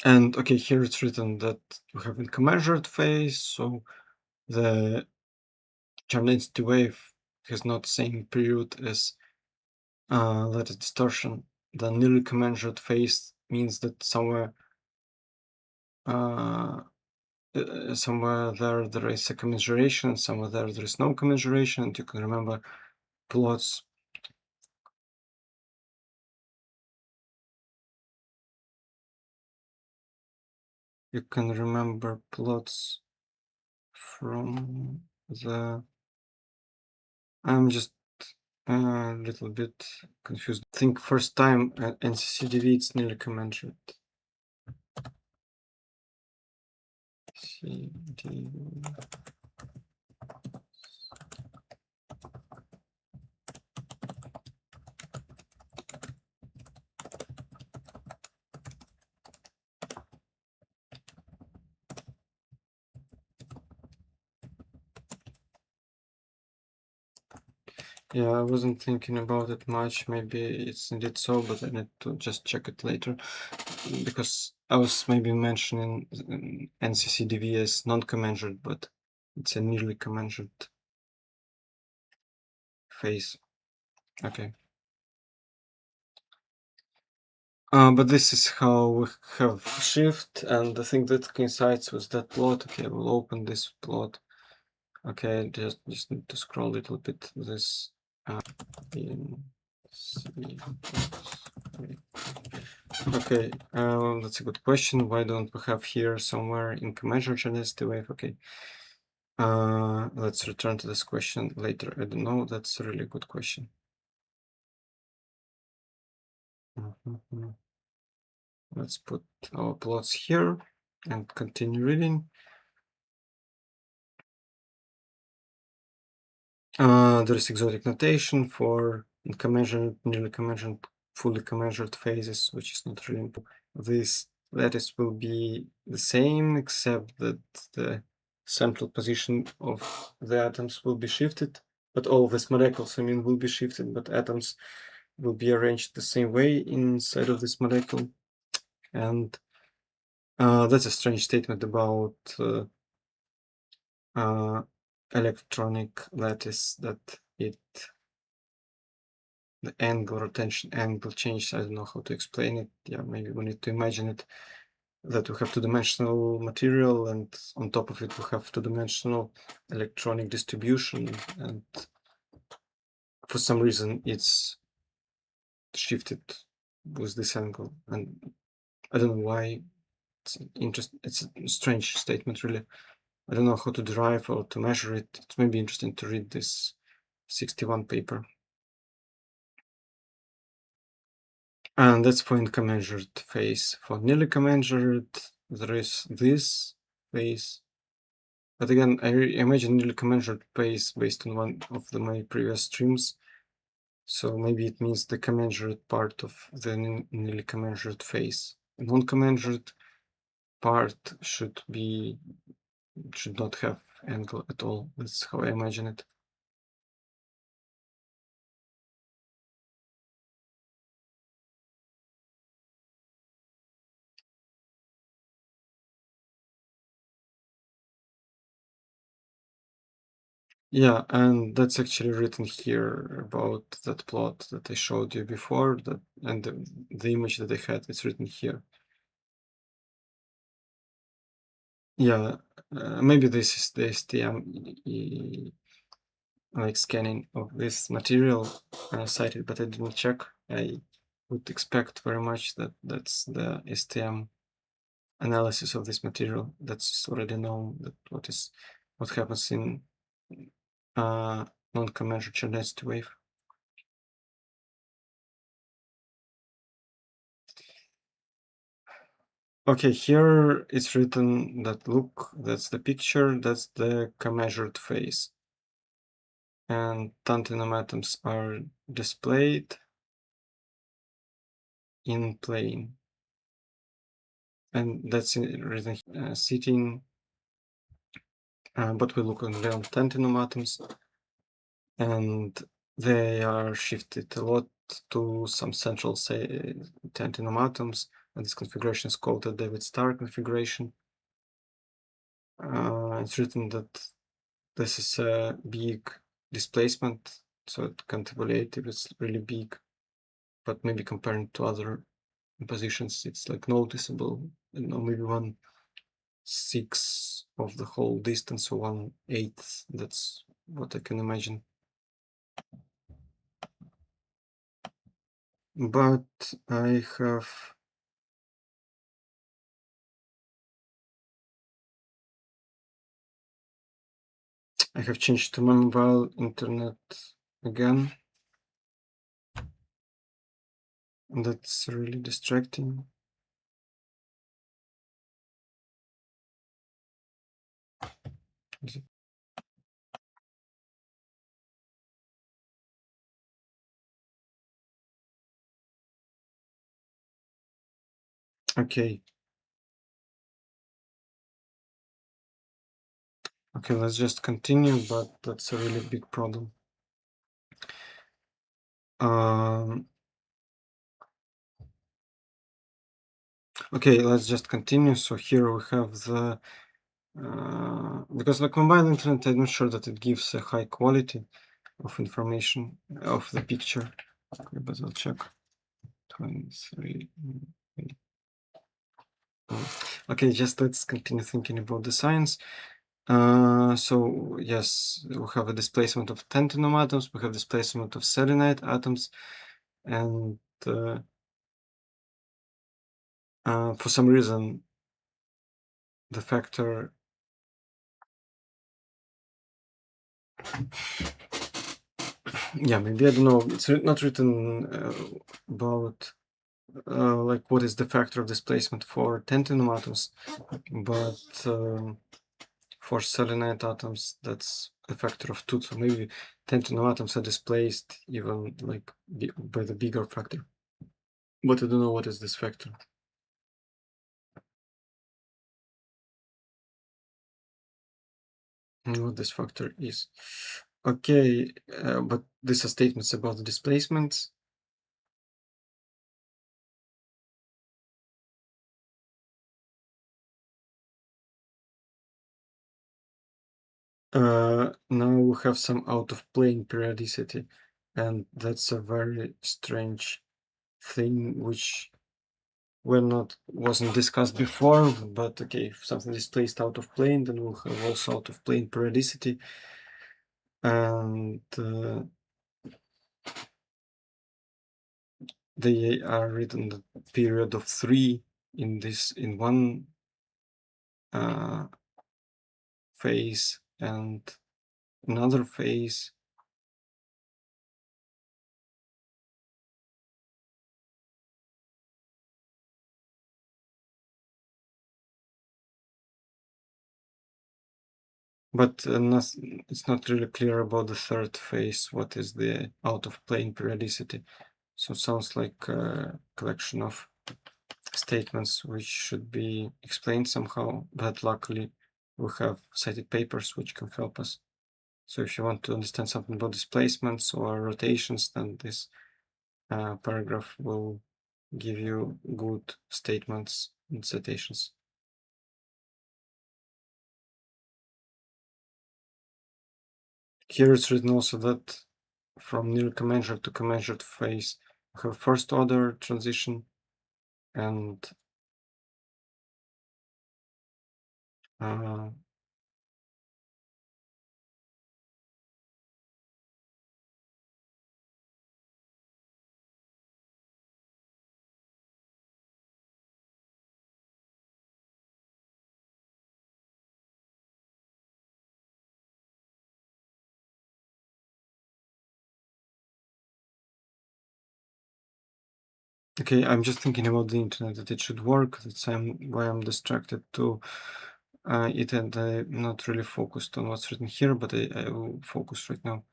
And okay, here it's written that we have incommensurate phase, so the charge density wave has not the same period as lattice distortion. The nearly commensurate phase means that somewhere there is a commiseration, somewhere there is no commiseration, and you can remember plots. You can remember plots from the. I'm just a little bit confused. I think first time CDW it's nearly commensurate. CDW. Yeah, I wasn't thinking about it much. Maybe it's indeed so, but I need to just check it later because I was maybe mentioning NCCDV as non-commensurate, but it's a nearly commensurate phase. Okay. But this is how we have shift, and the thing that coincides with that plot. Okay, we'll open this plot. Okay, just need to scroll a little bit this in Okay, that's a good question. Why don't we have here somewhere incommensurate charge density wave? Okay, let's return to this question later. I don't know. That's a really good question. Let's put our plots here and continue reading. There is exotic notation for incommensurate, nearly commensurate, fully commensurate phases, which is not really important. This lattice will be the same, except that the central position of the atoms will be shifted, but all these molecules, I mean, will be shifted, but atoms will be arranged the same way inside of this molecule. And that's a strange statement about electronic lattice, that the angle, rotation angle changes. I don't know how to explain it. Yeah, maybe we need to imagine it that we have two-dimensional material, and on top of it we have two-dimensional electronic distribution, and for some reason it's shifted with this angle, and I don't know why. It's a strange statement, really. I don't know how to derive or to measure it. It may be interesting to read this 61 paper. And that's for incommensurate phase. For nearly commensurate, there is this phase. But again, I imagine nearly commensurate phase based on one of my previous streams. So maybe it means the commensurate part of the nearly commensurate phase. Non-commensurate part should not have angle at all. That's how I imagine it. Yeah, and that's actually written here about that plot that I showed you before, and the image that I had, it's written here. Yeah, maybe this is the STM like scanning of this material cited, but I didn't check. I would expect very much that that's the STM analysis of this material. That's already known, that what happens in non-commensurate density wave. Okay, here it's written that, look, that's the picture, that's the commensurate phase. And tantalum atoms are displayed in plane. And that's written sitting, but we look on real tantalum atoms, and they are shifted a lot to some central, say, tantalum atoms, and this configuration is called the David star configuration. It's written that this is a big displacement, so it can't evaluate if it's really big, but maybe comparing to other positions, it's like noticeable, you know, maybe 1/6 of the whole distance, or 1/8. That's what I can imagine. But I have changed to my mobile internet again. And that's really distracting. Okay. Okay, let's just continue, but that's a really big problem. Okay, let's just continue. So here we have the because the combined internet, I'm not sure that it gives a high quality of information of the picture. Okay, but I'll check. 23. Okay, just let's continue thinking about the science. So yes, we have a displacement of tantalum atoms, we have displacement of selenide atoms, and for some reason the factor yeah, maybe I don't know, it's not written about like what is the factor of displacement for tantalum atoms, but for selenide atoms that's a factor of 2, so maybe tantalum atoms are displaced even like by the bigger factor, but I don't know what is this factor. What this factor is. Okay, but these are statements about the displacements. Now we have some out-of-plane periodicity, and that's a very strange thing which wasn't discussed before. But okay, if something is placed out of plane, then we'll have also out-of-plane periodicity, and they are written the period of 3 in one phase and another phase. But it's not really clear about the third phase, what is the out-of-plane periodicity. So it sounds like a collection of statements which should be explained somehow, but luckily we have cited papers which can help us. So if you want to understand something about displacements or rotations, then this paragraph will give you good statements and citations. Here it's written also that from near commensurate to commensurate phase, we have first order transition, and Okay, I'm just thinking about the internet, that it should work. That's why I'm distracted to it, and I'm not really focused on what's written here, but I will focus right now.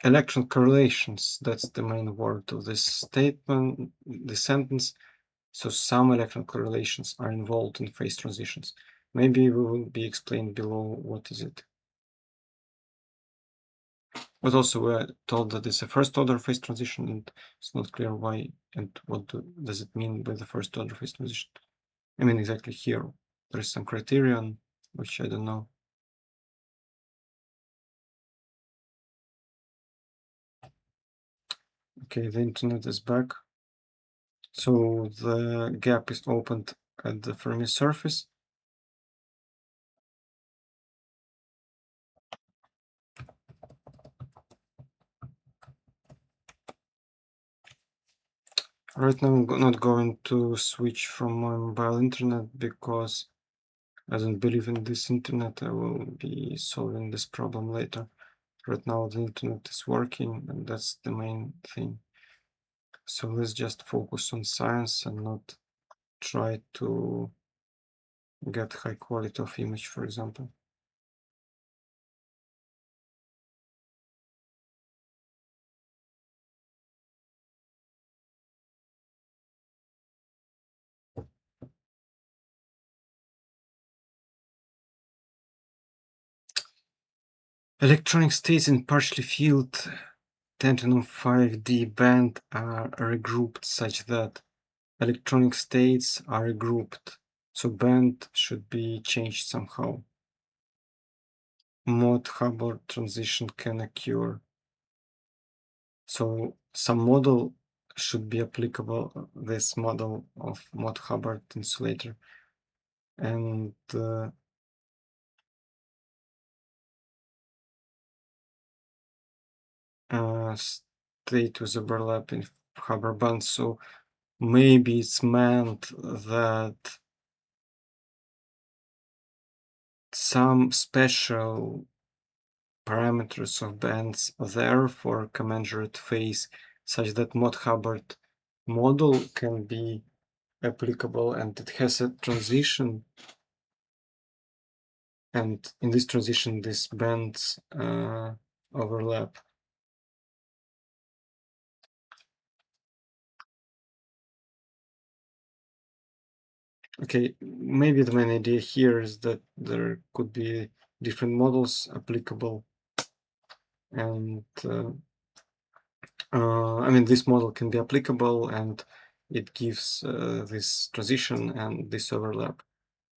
Electron correlations, that's the main word of this statement, the sentence. So some electron correlations are involved in phase transitions. Maybe we will be explained below what is it. But also we're told that it's a first order phase transition, and it's not clear why and what does it mean by the first order phase transition. I mean, exactly here, there is some criterion, which I don't know. Okay, the internet is back. So the gap is opened at the Fermi-surface. Right now I'm not going to switch from my mobile internet because I don't believe in this internet. I will be solving this problem later. Right now the internet is working, and that's the main thing. So let's just focus on science and not try to get high quality of image, for example. Electronic states in partially filled tantalum 5D band are regrouped such that electronic states are regrouped, so band should be changed somehow. Mod Hubbard transition can occur. So some model should be applicable, this model of Mod Hubbard insulator. And state with overlapping Hubbard bands. So maybe it's meant that some special parameters of bands there for commensurate phase, such that Mod Hubbard model can be applicable, and it has a transition, and in this transition these bands overlap. Okay, maybe the main idea here is that there could be different models applicable, and I mean, this model can be applicable, and it gives this transition and this overlap,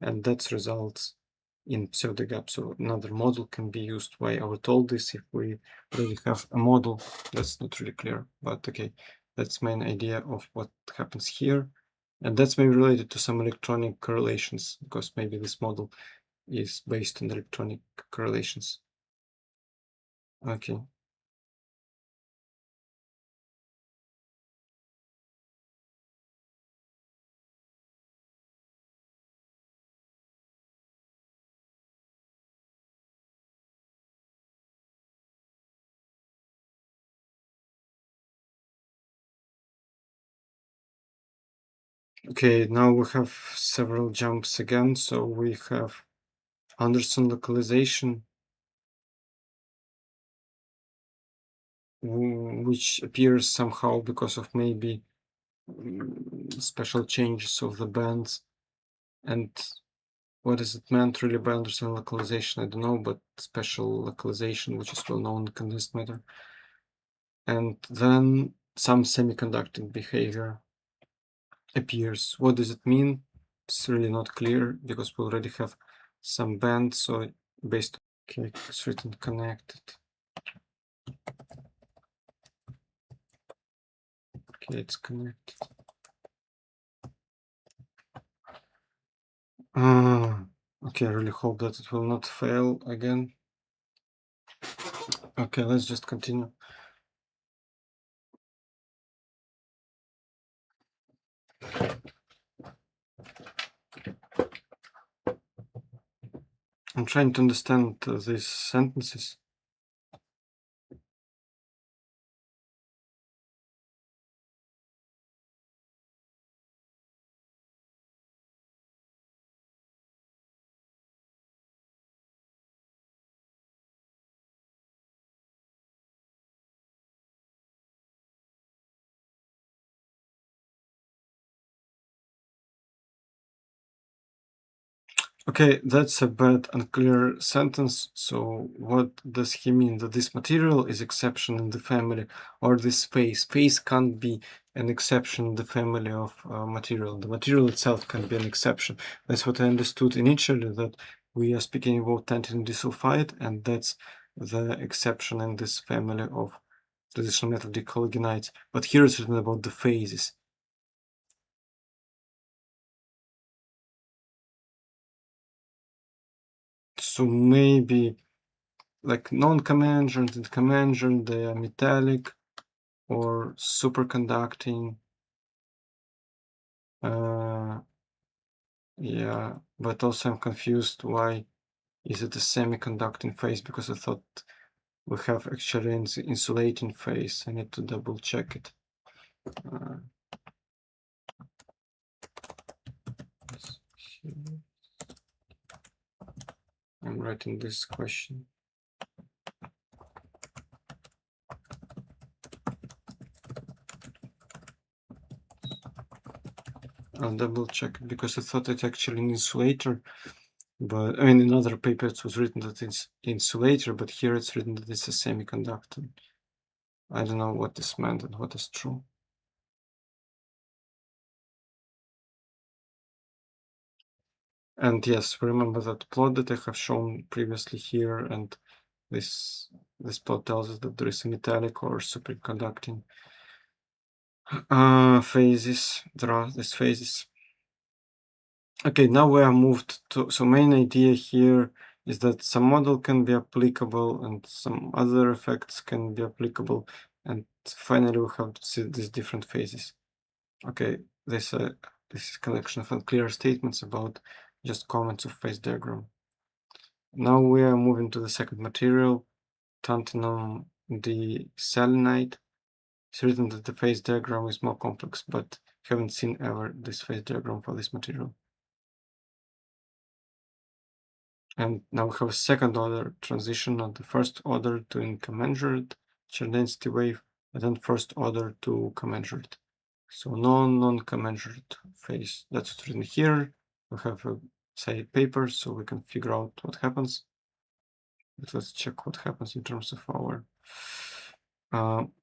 and that results in pseudo gap. So another model can be used. Why I was told this if we already have a model? That's not really clear, but okay, that's main idea of what happens here. And that's maybe related to some electronic correlations, because maybe this model is based on electronic correlations. Okay. Okay, now we have several jumps again. So we have Anderson localization, which appears somehow because of maybe special changes of the bands. And what is it meant really by Anderson localization? I don't know, but special localization, which is well known in condensed matter. And then some semiconducting behavior appears. What does it mean? It's really not clear because we already have some bands. So based, okay, it's written connected. Okay, it's connected. Okay, I really hope that it will not fail again. Okay, let's just continue. I'm trying to understand these sentences. Okay, that's a bit unclear sentence. So what does he mean? That this material is exception in the family, or this space? Space can't be an exception in the family of material. The material itself can be an exception. That's what I understood initially, that we are speaking about tantalium disulfide, and that's the exception in this family of traditional metal Dichalcogenides. But here it's written about the phases. So maybe like non-commensurate and commensurate, they are metallic or superconducting. Yeah, but also I'm confused why is it a semiconducting phase, because I thought we have actually an insulating phase. I need to double check it. I'm writing this question. I'll double check it because I thought it's actually an insulator, but I mean in other papers it was written that it's insulator, but here it's written that it's a semiconductor. I don't know what is meant and what is true. And yes, remember that plot that I have shown previously here, and this plot tells us that there is a metallic or superconducting phases. There are these phases. Okay, now we are moved to, so main idea here is that some model can be applicable and some other effects can be applicable, and finally we have to see these different phases. Okay, this is a collection of unclear statements about just comments of phase diagram. Now we are moving to the second material, tantalum diselenide. It's written that the phase diagram is more complex, but haven't seen ever this phase diagram for this material. And now we have a second order transition of the first order to incommensurate charge density wave, and then first order to commensurate. So non-commensurate phase. That's what's written here. We have a cited paper, so we can figure out what happens. But let's check what happens in terms of our.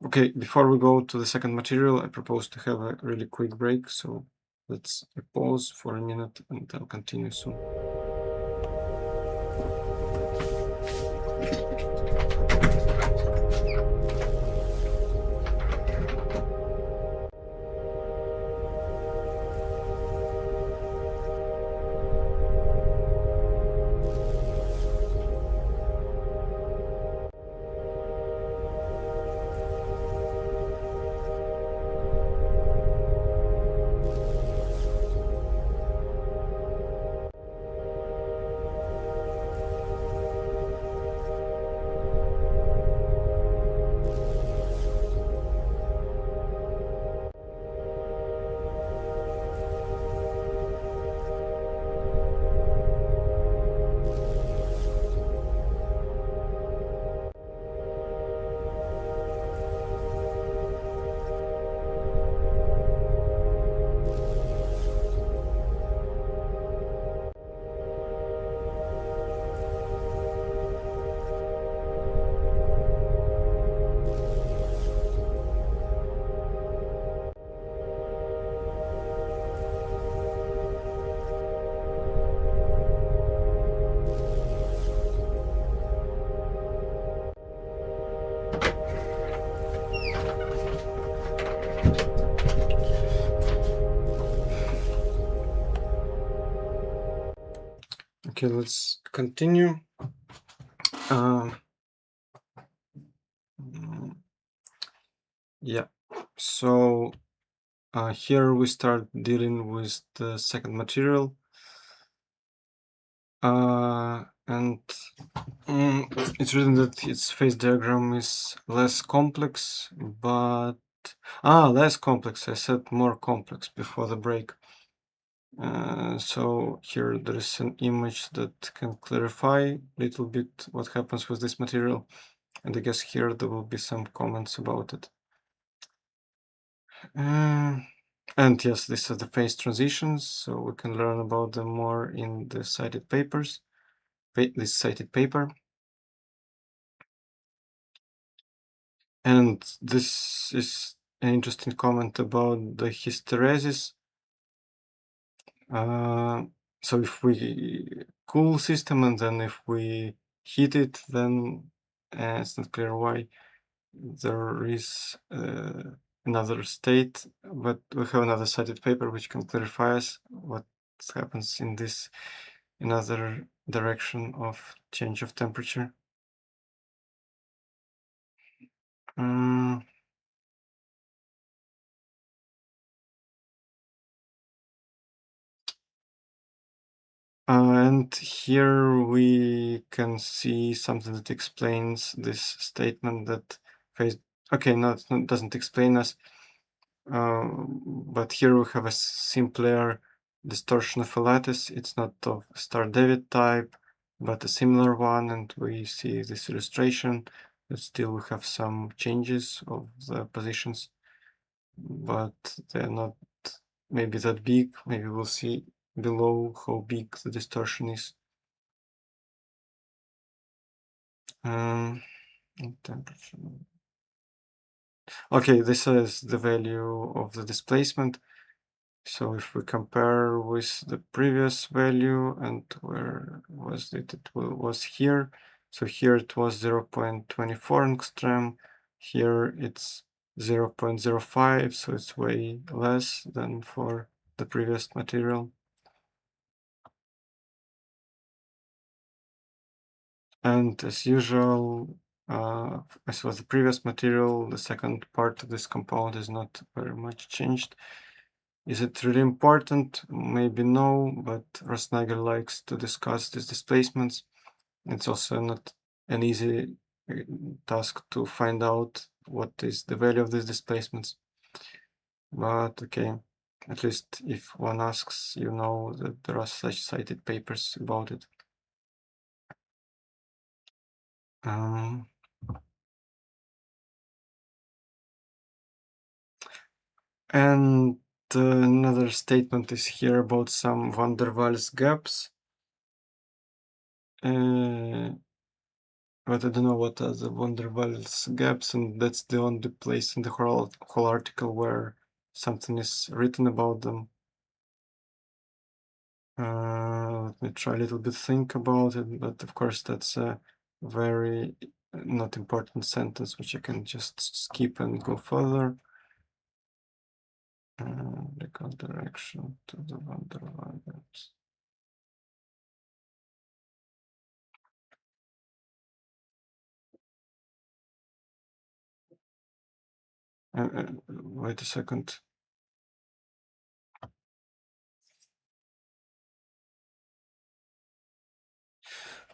Okay, before we go to the second material, I propose to have a really quick break. So let's pause for a minute and I'll continue soon. Okay, let's continue. Yeah, so here we start dealing with the second material. and it's written that its phase diagram is less complex, but less complex. I said more complex before the break. So here there is an image that can clarify a little bit what happens with this material, and I guess here there will be some comments about it. And yes, these are the phase transitions, so we can learn about them more in the cited papers, this cited paper. And this is an interesting comment about the hysteresis. So if we cool system and then if we heat it, then it's not clear why there is another state, but we have another cited paper which can clarify us what happens in this another direction of change of temperature. And here we can see something that explains this statement that phase. Okay, no, it doesn't explain us. But here we have a simpler distortion of a lattice. It's not of star-David type, but a similar one, and we see this illustration. But still, we have some changes of the positions, but they're not maybe that big. Maybe we'll see below how big the distortion is. Temperature. Okay, this is the value of the displacement. So if we compare with the previous value, and where was it? It was here. So here it was 0.24 angstrom. Here it's 0.05, so it's way less than for the previous material. And as usual, as with the previous material, the second part of this compound is not very much changed. Is it really important? Maybe no, but Rossnagel likes to discuss these displacements. It's also not an easy task to find out what is the value of these displacements. But okay, at least if one asks, you know that there are such cited papers about it. And another statement is here about some van der Waals gaps. But I don't know what are the van der Waals gaps, and that's the only place in the whole article where something is written about them. Let me try a little bit think about it, but of course that's a very not important sentence which I can just skip and go further. Recall direction to the van der Waals. Wait a second.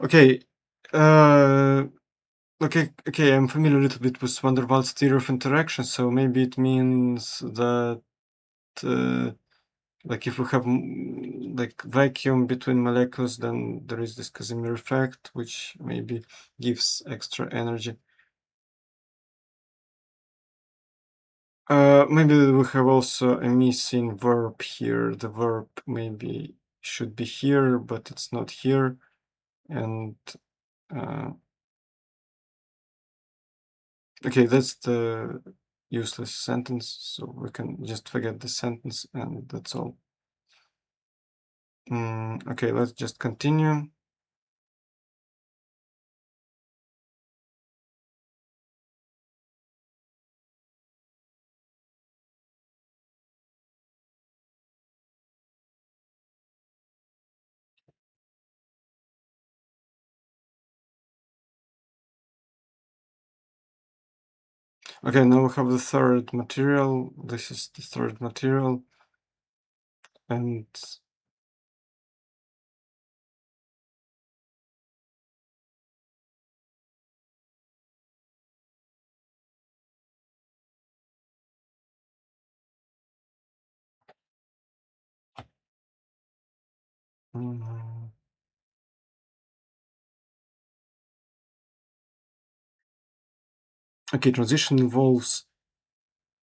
Okay. Okay, I'm familiar a little bit with van der Waals theory of interaction, so maybe it means that like if we have like vacuum between molecules, then there is this Casimir effect, which maybe gives extra energy. Maybe we have also a missing verb here. The verb maybe should be here, but it's not here. And okay, that's the useless sentence, so we can just forget the sentence and that's all. Okay, let's just continue. Okay, now we have the third material. This is the third material. And Okay, transition involves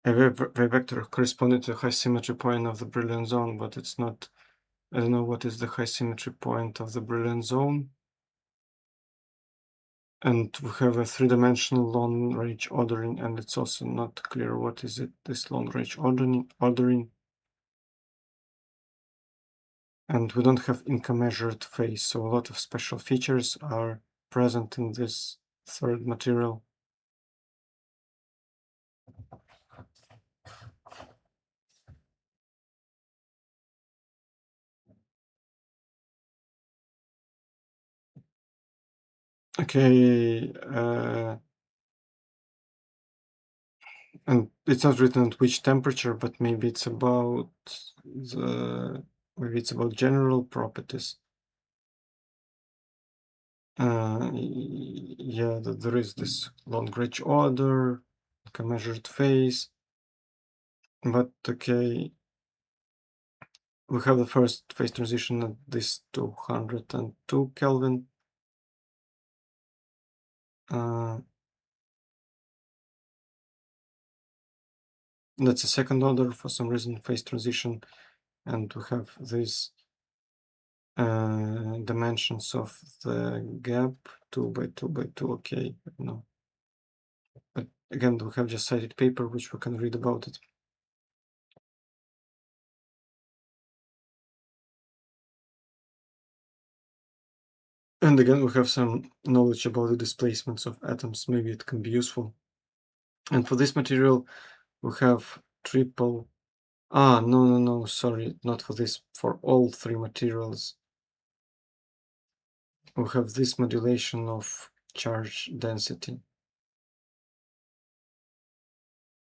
a wave vector corresponding to the high symmetry point of the Brillouin zone, but it's not. I don't know what is the high symmetry point of the Brillouin zone. And we have a three-dimensional long-range ordering, and it's also not clear what is it, this long-range ordering. And we don't have income-measured phase, so a lot of special features are present in this third material. Okay, and it's not written at which temperature, but maybe it's about general properties. Yeah, there is this long-range order, measured phase, but okay, we have the first phase transition at this 202 Kelvin. That's a second order for some reason phase transition, and we have these dimensions of the gap 2 by 2 by 2. Okay, no, but again we have just cited paper which we can read about it. And again we have some knowledge about the displacements of atoms. Maybe it can be useful. And for this material we have triple. No, sorry, not for this, for all three materials. We have this modulation of charge density.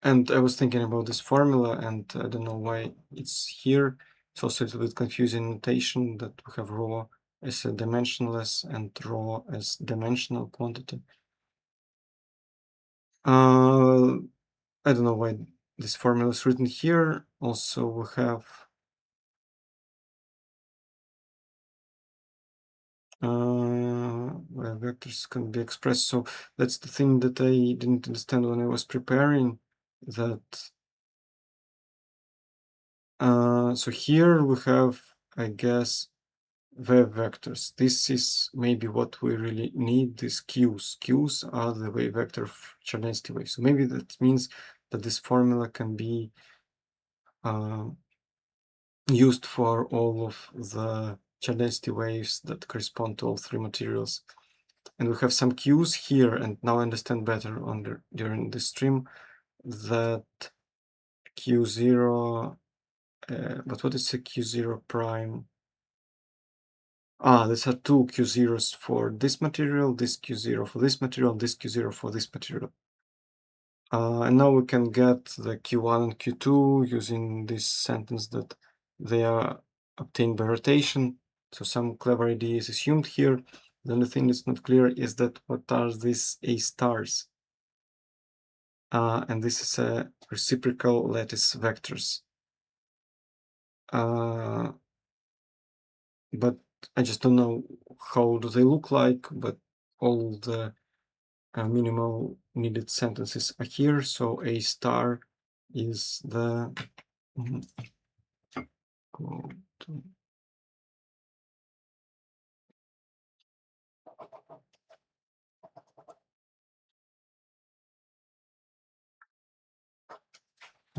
And I was thinking about this formula, and I don't know why it's here. It's also a little bit confusing notation that we have rho as a dimensionless and rho as dimensional quantity. I don't know why this formula is written here. Also, we have where vectors can be expressed. So that's the thing that I didn't understand when I was preparing that. So here we have, I guess, wave vectors. This is maybe what we really need, these Qs. Qs are the wave vector of charge density wave. So maybe that means that this formula can be used for all of the charge density waves that correspond to all three materials. And we have some Qs here, and now I understand better during the stream that Q0, but what is a Q0 prime? These are two Q0s for this material, this Q0 for this material, this Q0 for this material. And now we can get the Q1 and Q2 using this sentence that they are obtained by rotation. So some clever idea is assumed here. The only thing that's not clear is that what are these A stars? And this is a reciprocal lattice vectors. But I just don't know how do they look like, but all the minimal needed sentences are here. So A star is the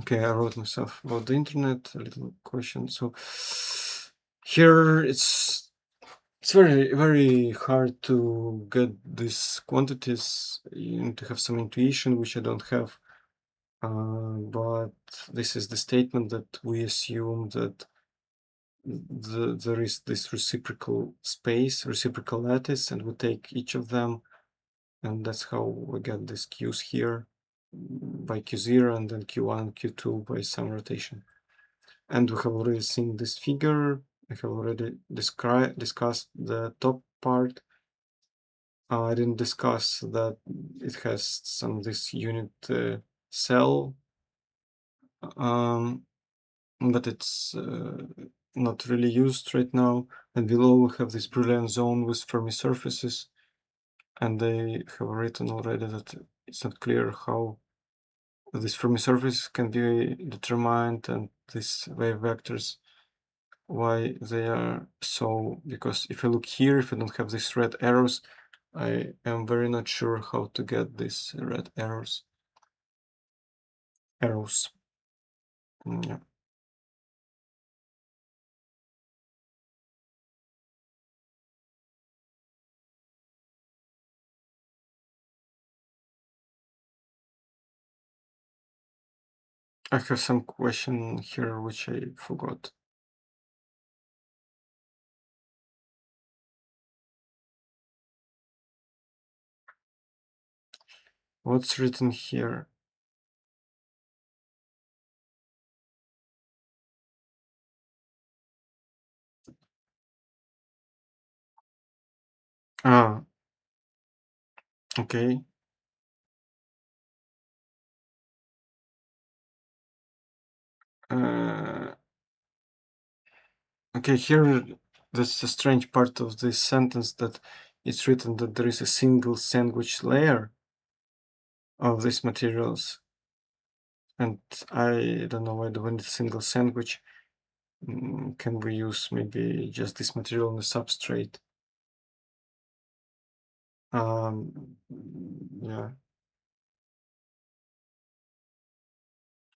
okay, I wrote myself about the internet, a little question. So here it's very, very hard to get these quantities. You need to have some intuition, which I don't have. But this is the statement that we assume that there is this reciprocal space, reciprocal lattice, and we take each of them, and that's how we get these Qs here by Q0 and then Q1 and Q2 by some rotation. And we have already seen this figure. I have already discussed the top part. I didn't discuss that it has some this unit cell, but it's not really used right now. And below we have this brilliant zone with Fermi-surfaces, and they have written already that it's not clear how this Fermi-surface can be determined, and these wave vectors, why they are so, because if I look here, if I don't have these red arrows, I am very not sure how to get these red arrows. Yeah. I have some question here which I forgot. What's written here? Ah, okay. Okay, here, that's a strange part of this sentence, that it's written that there is a single sandwich layer of these materials. And I don't know why when it's single sandwich, can we use maybe just this material on the substrate? Yeah.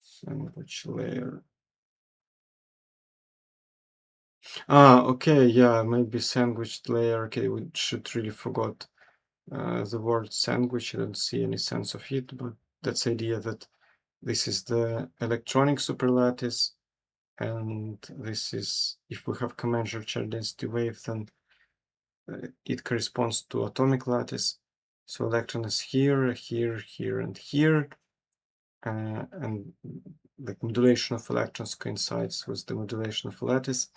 Sandwich layer. Okay, yeah, maybe sandwiched layer. Okay, we should really forgot the word sandwich. I don't see any sense of it, but that's the idea that this is the electronic superlattice, and this is, if we have commensurate charge density wave, then it corresponds to atomic lattice. So electron is here, here, here, and here, and the modulation of electrons coincides with the modulation of lattice.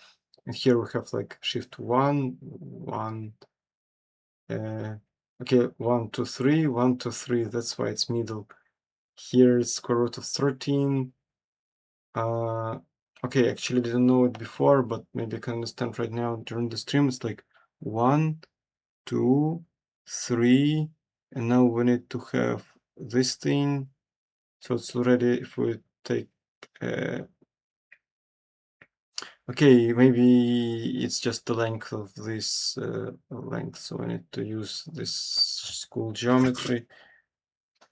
And here we have like shift 1, 1, okay, 1, 2, 3, 1, 2, 3, that's why it's middle. Here it's square root of 13. Okay, actually didn't know it before, but maybe I can understand right now during the stream. It's like 1, 2, 3, and now we need to have this thing. So it's already, if we take okay, maybe it's just the length of this length, so I need to use this school geometry,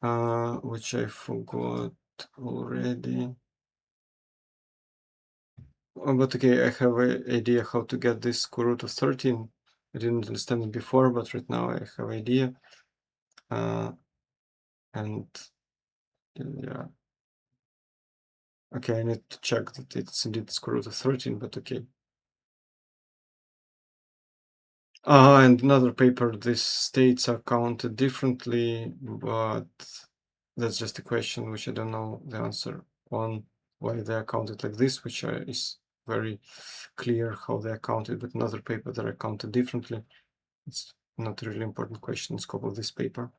which I forgot already. Oh, but okay, I have an idea how to get this square root of 13. I didn't understand it before, but right now I have an idea. And yeah. Okay, I need to check that it's indeed square root of 13, but okay. And another paper, these states are counted differently, but that's just a question which I don't know the answer on, why they are counted like this, which is very clear how they are counted, but another paper that are counted differently. It's not a really important question in scope of this paper.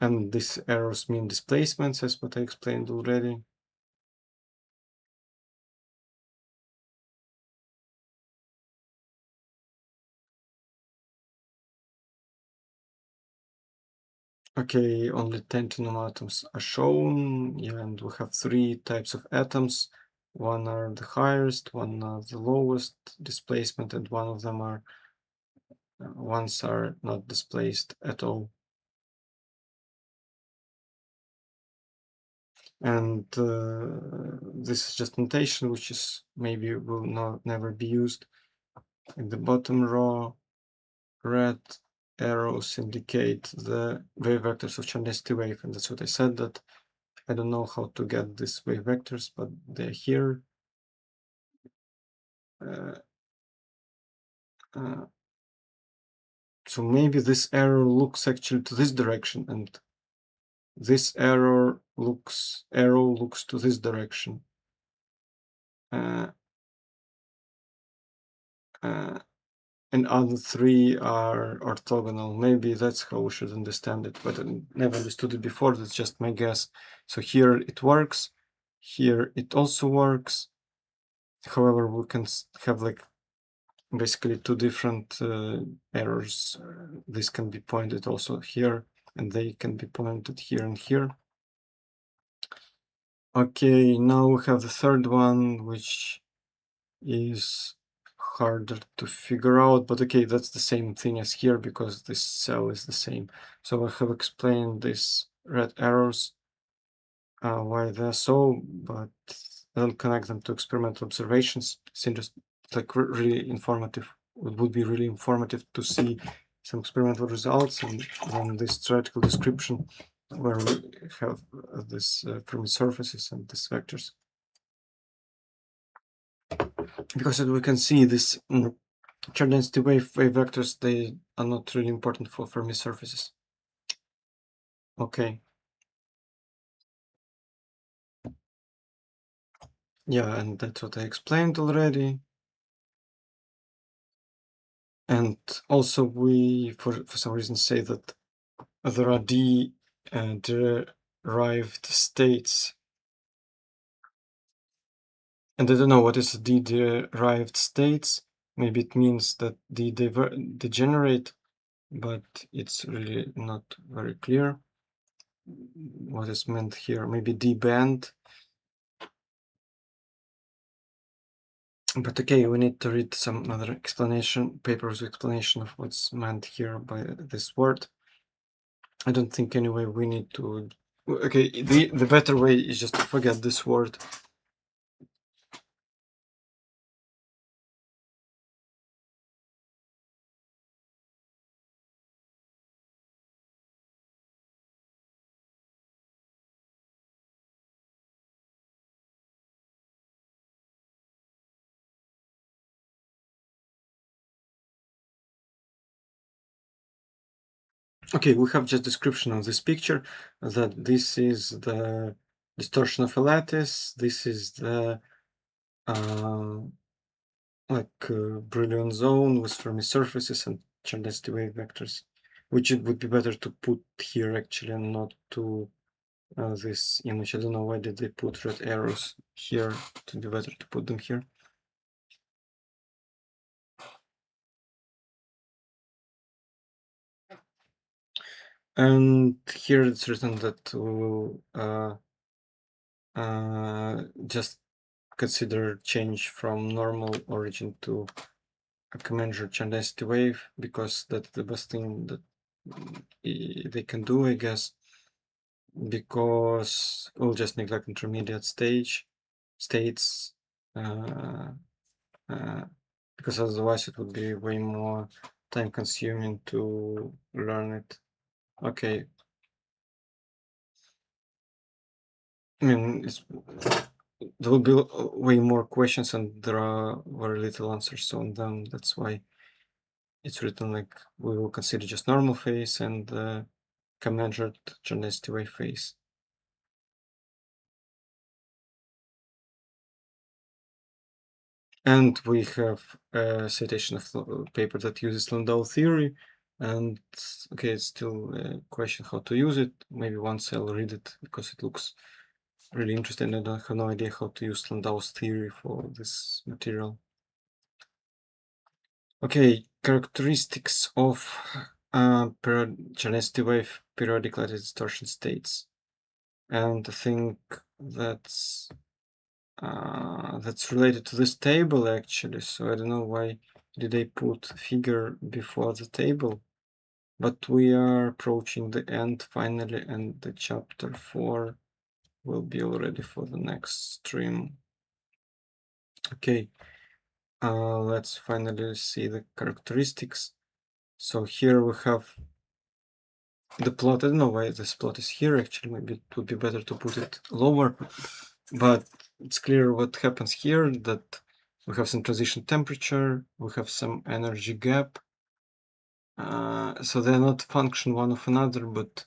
And these arrows mean displacements, as what I explained already. Okay, only 10 atoms are shown. Yeah, and we have 3 types of atoms. One are the highest, one are the lowest displacement, and one of them are ones are not displaced at all. And this is just notation, which is maybe will never be used. In the bottom row, red arrows indicate the wave vectors of charge density wave, and that's what I said, that I don't know how to get these wave vectors, but they're here. So maybe this arrow looks actually to this direction, and this arrow looks to this direction. And other 3 are orthogonal. Maybe that's how we should understand it, but I never understood it before. That's just my guess. So here it works. Here it also works. However, we can have like basically two different errors. This can be pointed also here, and they can be pointed here and here. Okay, now we have the third one, which is harder to figure out, but okay, that's the same thing as here because this cell is the same. So I have explained these red arrows, why they're so, but I don't connect them to experimental observations. It's just like really informative. It would be really informative to see some experimental results and then this theoretical description where we have this Fermi-surfaces and these vectors. Because as we can see, this charge density wave vectors, they are not really important for Fermi-surfaces. Okay. Yeah, and that's what I explained already. And also we, for some reason, say that there are derived states. And I don't know what is derived states. Maybe it means that they degenerate, but it's really not very clear what is meant here. Maybe D-band. But okay, we need to read some other explanation, papers with explanation of what's meant here by this word. I don't think anyway we need to. Okay, the better way is just to forget this word. Okay, we have just description of this picture, that this is the distortion of a lattice, this is the Brilliant zone with Fermi-surfaces and charge density wave vectors, which it would be better to put here actually and not to this image. I don't know why did they put red arrows here. It would be better to put them here. And here it's written that we will just consider change from normal origin to a commensurate charge density wave, because that's the best thing that they can do, I guess, because we'll just neglect intermediate states, because otherwise it would be way more time consuming to learn it. Okay. I mean, there will be way more questions and there are very little answers on them. That's why it's written like we will consider just normal phase and commensurate charge density wave phase. And we have a citation of a paper that uses Landau theory. And okay, it's still a question how to use it. Maybe once I'll read it because it looks really interesting. I don't have no idea how to use Landau's theory for this material. Okay, characteristics of charge density wave periodic lattice distortion states. And I think that's related to this table actually, so I don't know why did they put figure before the table, but we are approaching the end finally, and the chapter 4 will be already for the next stream. Okay, let's finally see the characteristics. So here we have the plot. I don't know why this plot is here actually, maybe it would be better to put it lower, but it's clear what happens here, that we have some transition temperature, we have some energy gap. So they're not function one of another, but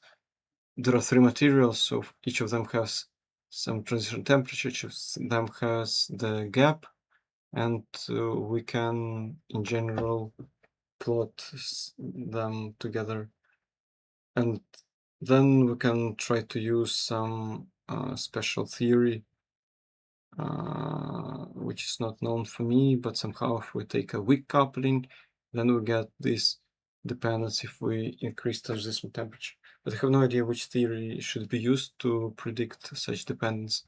there are three materials, so each of them has some transition temperature, each of them has the gap, and we can, in general, plot them together. And then we can try to use some special theory which is not known for me, but somehow if we take a weak coupling, then we get this dependence if we increase transition temperature. But I have no idea which theory should be used to predict such dependence.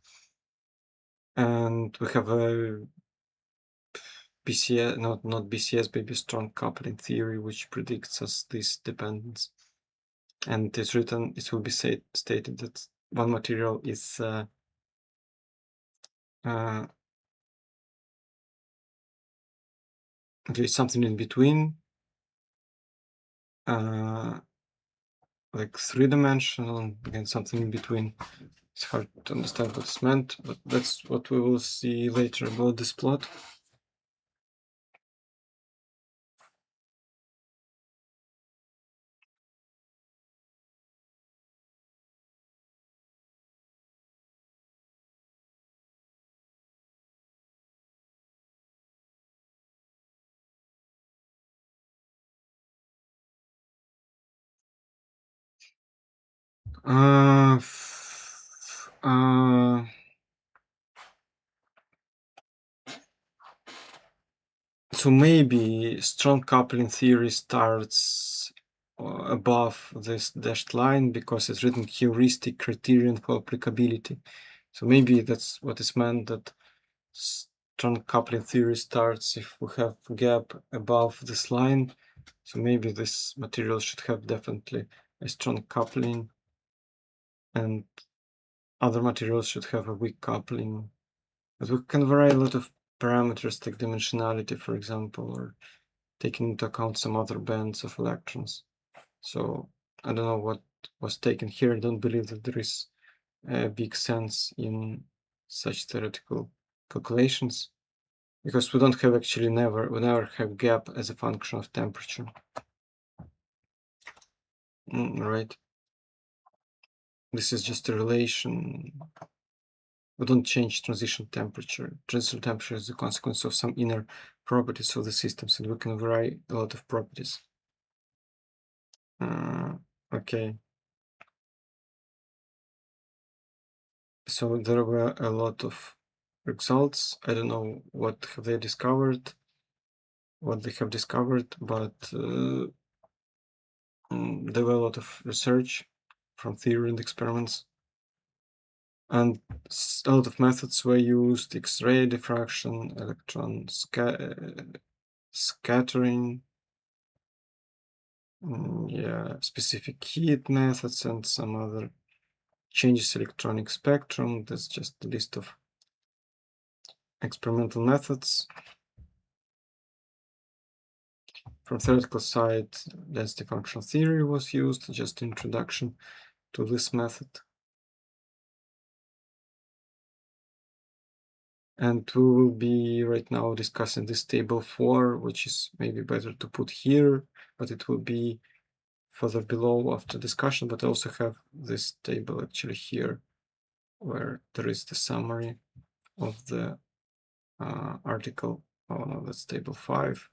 And we have a BCS, not BCS, maybe strong coupling theory, which predicts us this dependence. And it's written, it will be stated that one material is there is something in between, like three-dimensional, and again something in between. It's hard to understand what it's meant, but that's what we will see later about this plot. So maybe strong coupling theory starts above this dashed line because it's written heuristic criterion for applicability. So maybe that's what is meant, that strong coupling theory starts if we have gap above this line. So maybe this material should have definitely a strong coupling, and other materials should have a weak coupling. But we can vary a lot of parameters like dimensionality, for example, or taking into account some other bands of electrons. So I don't know what was taken here. I don't believe that there is a big sense in such theoretical calculations, because we don't have actually we never have gap as a function of temperature. Right. This is just a relation. We don't change transition temperature. Transition temperature is the consequence of some inner properties of the systems, and we can vary a lot of properties. Okay. So there were a lot of results. I don't know what have they discovered, but there were a lot of research from theory and experiments, and a lot of methods were used: X-ray diffraction, electron scattering, specific heat methods, and some other changes electronic spectrum. That's just a list of experimental methods. From theoretical side, density functional theory was used, just introduction to this method. And we will be right now discussing this table 4, which is maybe better to put here, but it will be further below after discussion. But I also have this table actually here, where there is the summary of the article. Oh no, that's table 5.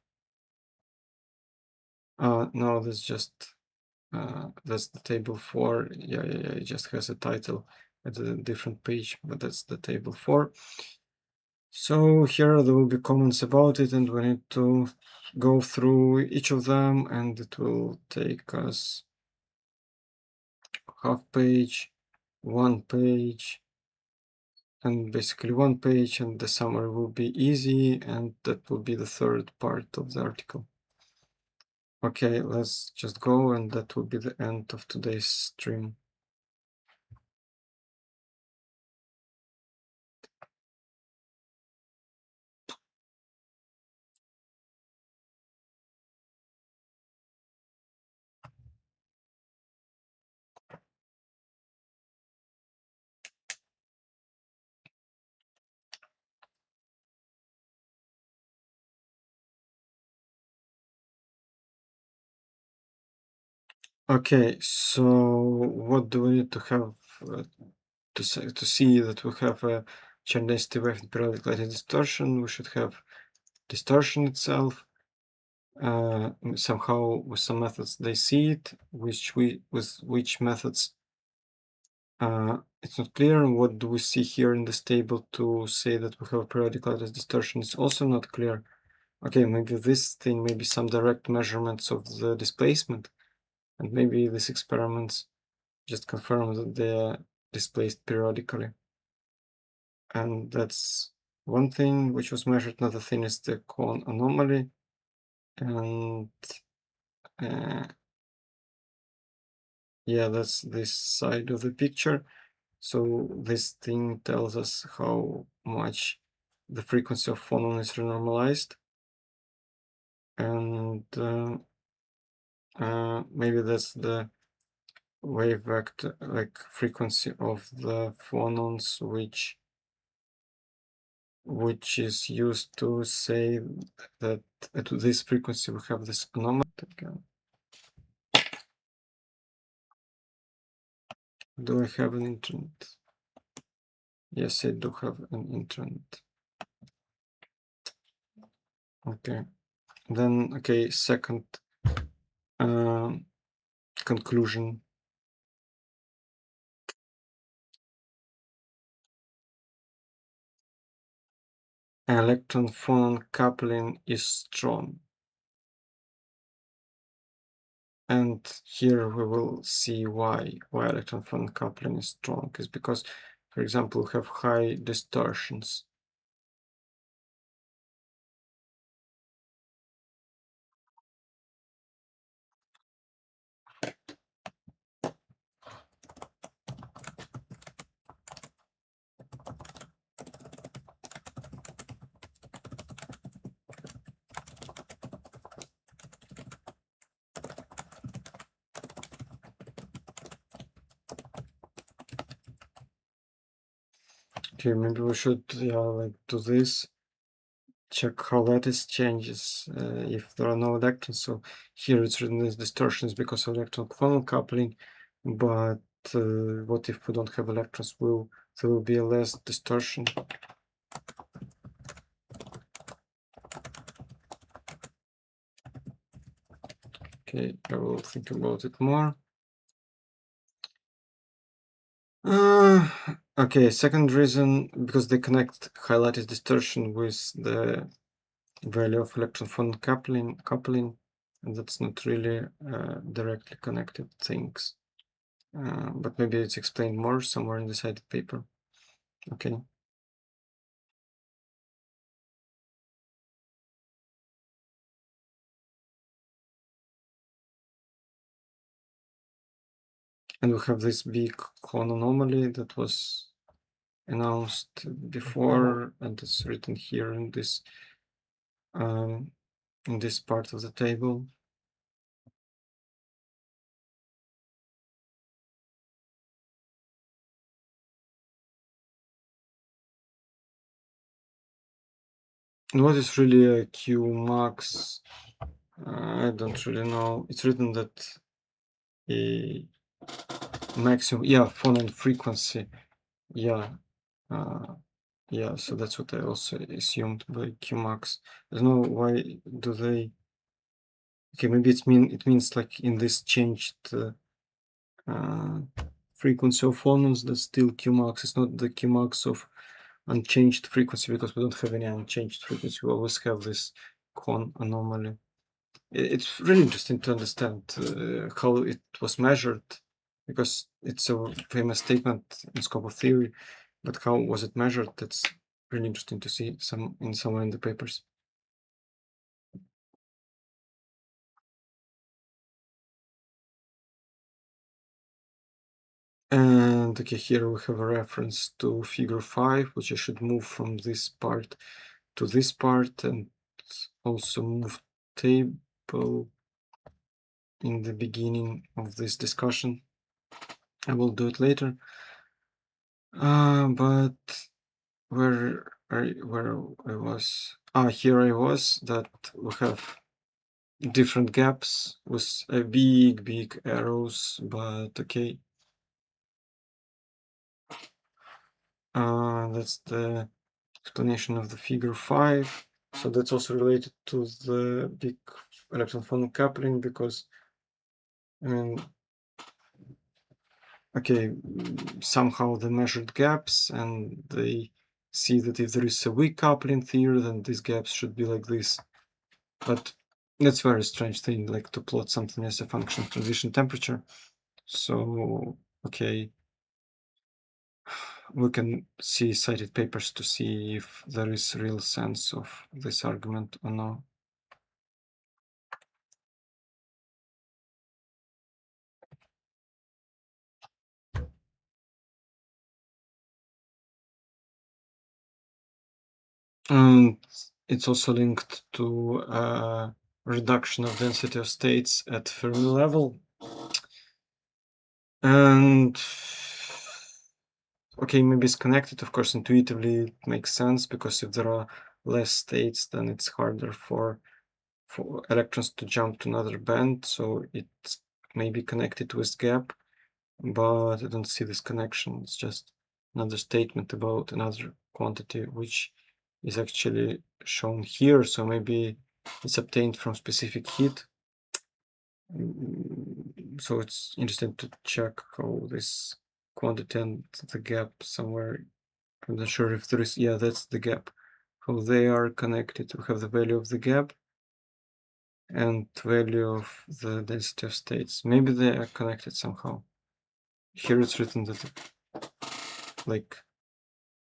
No, that's just that's the table 4. Yeah, it just has a title at a different page, but that's the table 4. So here there will be comments about it, and we need to go through each of them, and it will take us half page, 1 page, and basically 1 page, and the summary will be easy, and that will be the third part of the article. Okay, let's just go, and that will be the end of today's stream. Okay, so what do we need to have to see that we have a chain density wave and periodic lattice distortion? We should have distortion itself. Somehow with some methods they see it, with which methods it's not clear. And what do we see here in this table to say that we have a periodic lattice distortion? It's also not clear. Okay, maybe this thing, maybe some direct measurements of the displacement, and maybe these experiments just confirm that they are displaced periodically. And that's one thing which was measured. Another thing is the cone anomaly. And yeah, that's this side of the picture. So this thing tells us how much the frequency of phonon is renormalized. And maybe that's the wave vector, like frequency of the phonons, which is used to say that at this frequency we have this anomaly. Do I have an internet? Yes, I do have an internet. Okay. Then, okay, second conclusion. Electron-phonon coupling is strong. And here we will see why electron-phonon coupling is strong. Is because, for example, we have high distortions. Okay, maybe we should like do this. Check how lattice changes if there are no electrons. So here it's written as distortions because of electron-phonon coupling, but what if we don't have electrons? There will be a less distortion. Okay, I will think about it more. Okay, second reason, because they connect high lattice distortion with the value of electron-phonon coupling, and that's not really directly connected things. But maybe it's explained more somewhere in the cited paper. Okay. And we have this big cone anomaly that was announced before, and it's written here in this part of the table. And what is really a Q max? I don't really know. It's written that a maximum, yeah, phonon frequency, yeah, yeah. So that's what I also assumed by Q max. I don't know why do they. Okay, maybe it means like in this changed frequency of phonons, that's still Q max. It's not the Q max of unchanged frequency because we don't have any unchanged frequency. We always have this cone anomaly. It's really interesting to understand how it was measured, because it's a famous statement in scope of theory, but how was it measured? That's really interesting to see somewhere in the papers. And okay, here we have a reference to figure 5, which I should move from this part to this part, and also move table in the beginning of this discussion. I will do it later. But where I was? Here I was, that we have different gaps with big arrows, but okay. That's the explanation of the figure 5. So that's also related to the big electron-phonon coupling, because I mean, okay, somehow they measured gaps and they see that if there is a weak coupling here, then these gaps should be like this. But that's a very strange thing, like to plot something as a function of transition temperature. So, okay, we can see cited papers to see if there is real sense of this argument or not. And it's also linked to reduction of density of states at Fermi level. And okay, maybe it's connected. Of course, intuitively it makes sense because if there are less states, then it's harder for electrons to jump to another band. So it's maybe connected with gap, but I don't see this connection. It's just another statement about another quantity, which is actually shown here. So maybe it's obtained from specific heat. So it's interesting to check how this quantity and the gap somewhere. I'm not sure if there is, yeah, that's the gap. How they are connected. We have the value of the gap and value of the density of states. Maybe they are connected somehow. Here it's written that, like,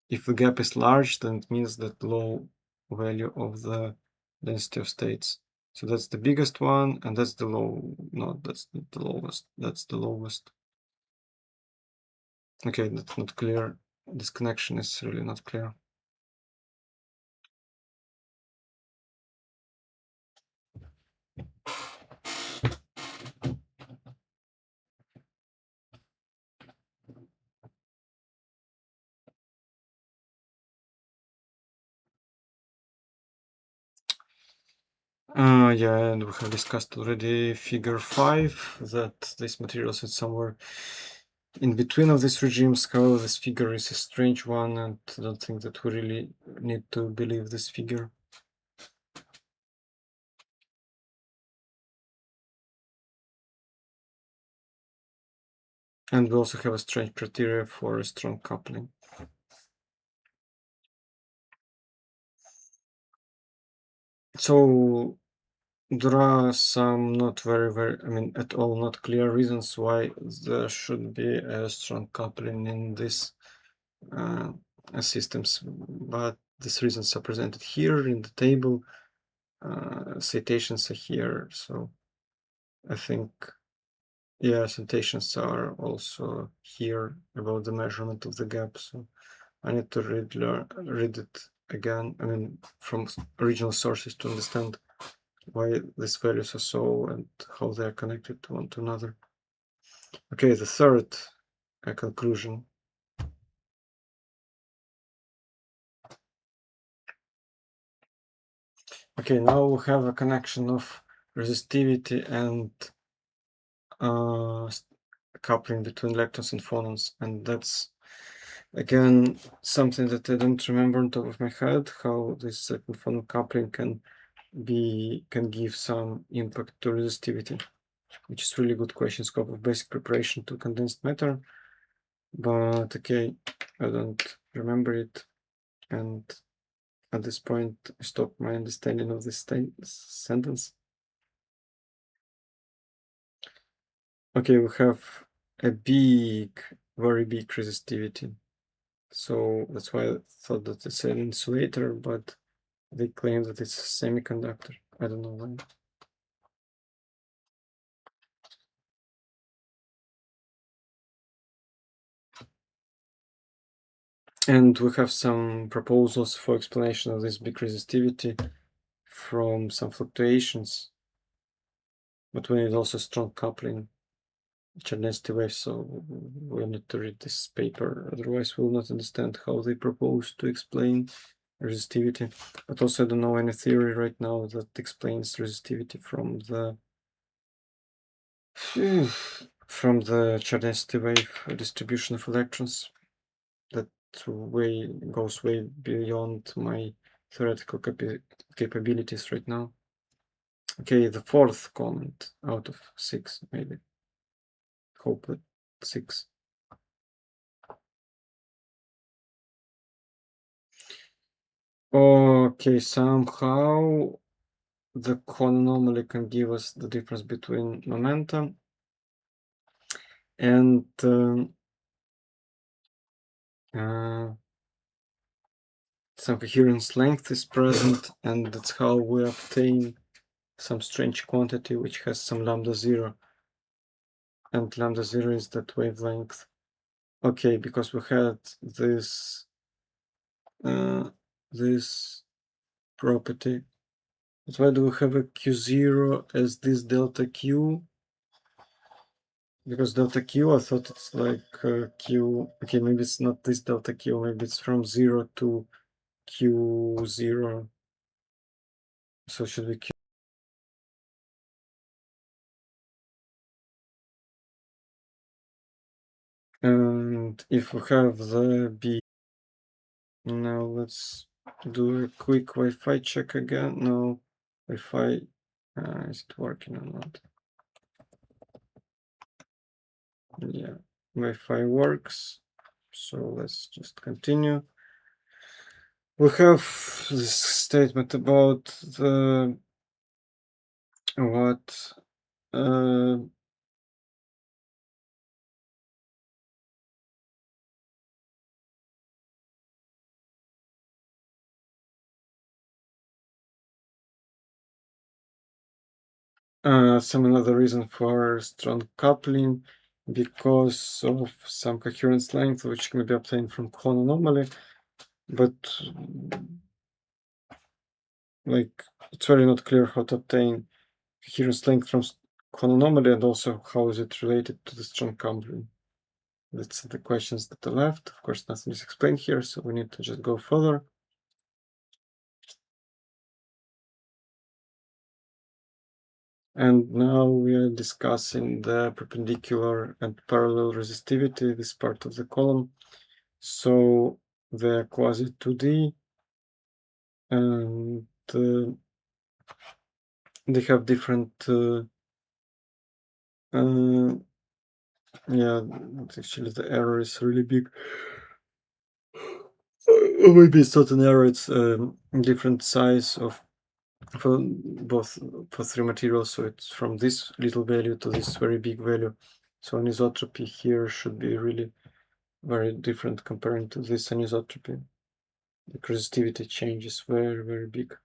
if the gap is large, then it means that low value of the density of states. So that's the biggest one, and that's the low. No, that's not the lowest. That's the lowest. Okay, that's not clear. This connection is really not clear. Yeah, and we have discussed already figure 5 that this material is somewhere in between of these regimes. However, this figure is a strange one, and I don't think that we really need to believe this figure. And we also have a strange criteria for a strong coupling. So there are some not very, I mean, at all not clear reasons why there should be a strong coupling in these systems, but these reasons are presented here in the table. Citations are here, so I think, yeah, citations are also here about the measurement of the gap. So I need to read it again. I mean, from original sources to understand why these values are so and how they are connected to one to another. Okay, the third conclusion. Okay, now we have a connection of resistivity and coupling between electrons and phonons, and that's again something that I don't remember on top of my head, how this electron-phonon coupling can give some impact to resistivity, which is really good question, scope of basic preparation to condensed matter. But okay, I don't remember it, and at this point I stop my understanding of this sentence. Okay, we have a very big resistivity. So that's why I thought that it's an insulator, but they claim that it's a semiconductor. I don't know why. And we have some proposals for explanation of this big resistivity from some fluctuations, but we need also strong coupling, density waves, so we'll need to read this paper, otherwise we'll not understand how they propose to explain resistivity. But also I don't know any theory right now that explains resistivity from the density wave distribution of electrons. That goes way beyond my theoretical capabilities right now. Okay, the fourth comment out of 6, maybe. Hope that 6. Okay, somehow the cone anomaly can give us the difference between momentum and some coherence length is present, and that's how we obtain some strange quantity which has some lambda 0, and lambda 0 is that wavelength. Okay, because we had this this property. But why do we have a Q0 as this delta Q? Because delta Q, I thought it's like Q. Okay, maybe it's not this delta Q, maybe it's from 0 to Q0. So it should be Q. And if we have the B, now let's do a quick Wi-Fi check again. No, Wi-Fi, is it working or not? Yeah, Wi-Fi works. So let's just continue. We have this statement about the what some another reason for strong coupling because of some coherence length which can be obtained from cone anomaly, but like it's very not clear how to obtain coherence length from cone anomaly, and also how is it related to the strong coupling. That's the questions that are left. Of course, nothing is explained here, so we need to just go further. And now we are discussing the perpendicular and parallel resistivity, this part of the column. So they're quasi 2D, and they have different, yeah, actually the error is really big. Maybe it's not an error, it's different size of for both for three materials, so it's from this little value to this very big value. So anisotropy here should be really very different comparing to this anisotropy. The resistivity change is very, very big.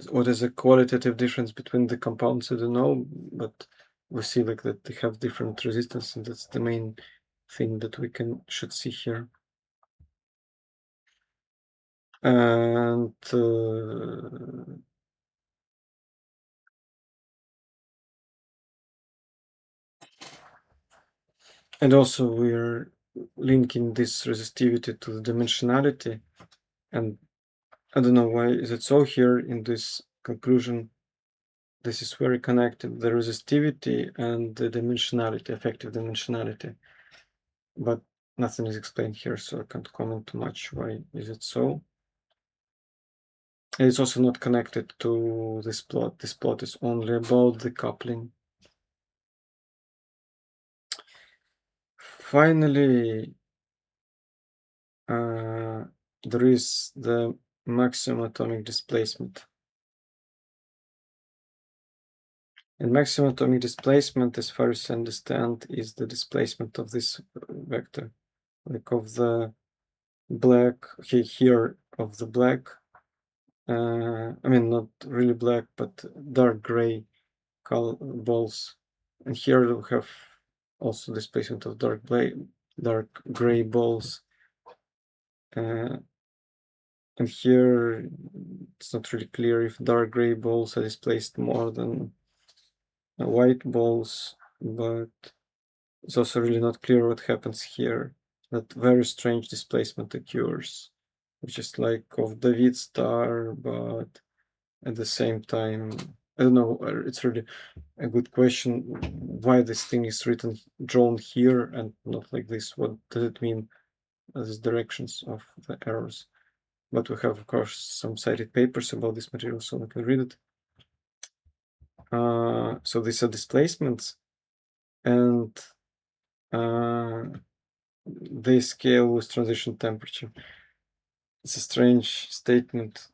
What is the qualitative difference between the compounds? I don't know, but we see like that they have different resistance, and that's the main thing that we should see here. And also we're linking this resistivity to the dimensionality, and I don't know why is it so here in this conclusion. This is very connected, the resistivity and the dimensionality, effective dimensionality, but nothing is explained here, so I can't comment too much why is it so. It's also not connected to this plot. This plot is only about the coupling. Finally, there is the maximum atomic displacement. And maximum atomic displacement, as far as I understand, is the displacement of this vector, like of the black, here of the black, I mean, not really black, but dark gray balls. And here we have also displacement of dark gray balls. And here it's not really clear if dark gray balls are displaced more than white balls, but it's also really not clear what happens here. That very strange displacement occurs, which is like of David star, but at the same time, I don't know, it's really a good question why this thing is drawn here and not like this. What does it mean as directions of the arrows? But we have, of course, some cited papers about this material, so we can read it. So these are displacements, and they scale with transition temperature. It's a strange statement.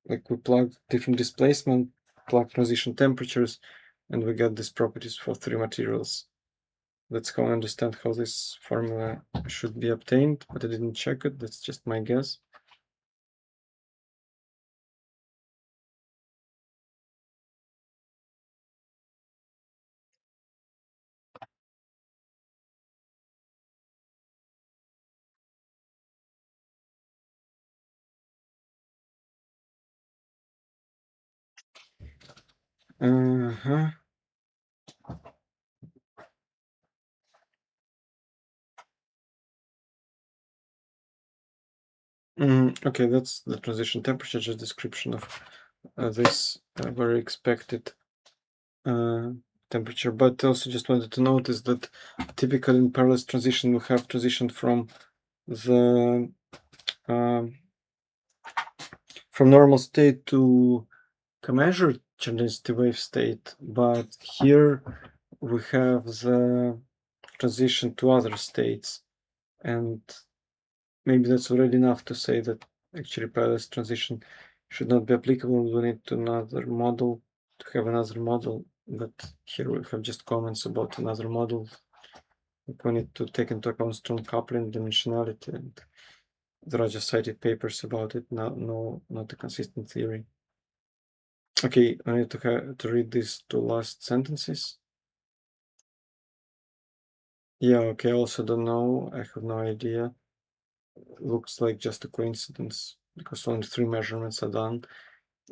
Like we plug different displacement, plug transition temperatures, and we get these properties for three materials. That's how I understand how this formula should be obtained, but I didn't check it. That's just my guess. Uh-huh. Okay, that's the transition temperature, just description of this very expected temperature. But also just wanted to notice that typically in parallel transition, we have transition from the from normal state to commensurate density wave state, but here we have the transition to other states, and maybe that's already enough to say that actually parallel transition should not be applicable. We need another model to have another model, but here we have just comments about another model. We need to take into account strong coupling, dimensionality, and there are just cited papers about it. Not a consistent theory. Okay, I need to read these two last sentences. Yeah, okay, I also don't know. I have no idea. Looks like just a coincidence because only 3 measurements are done.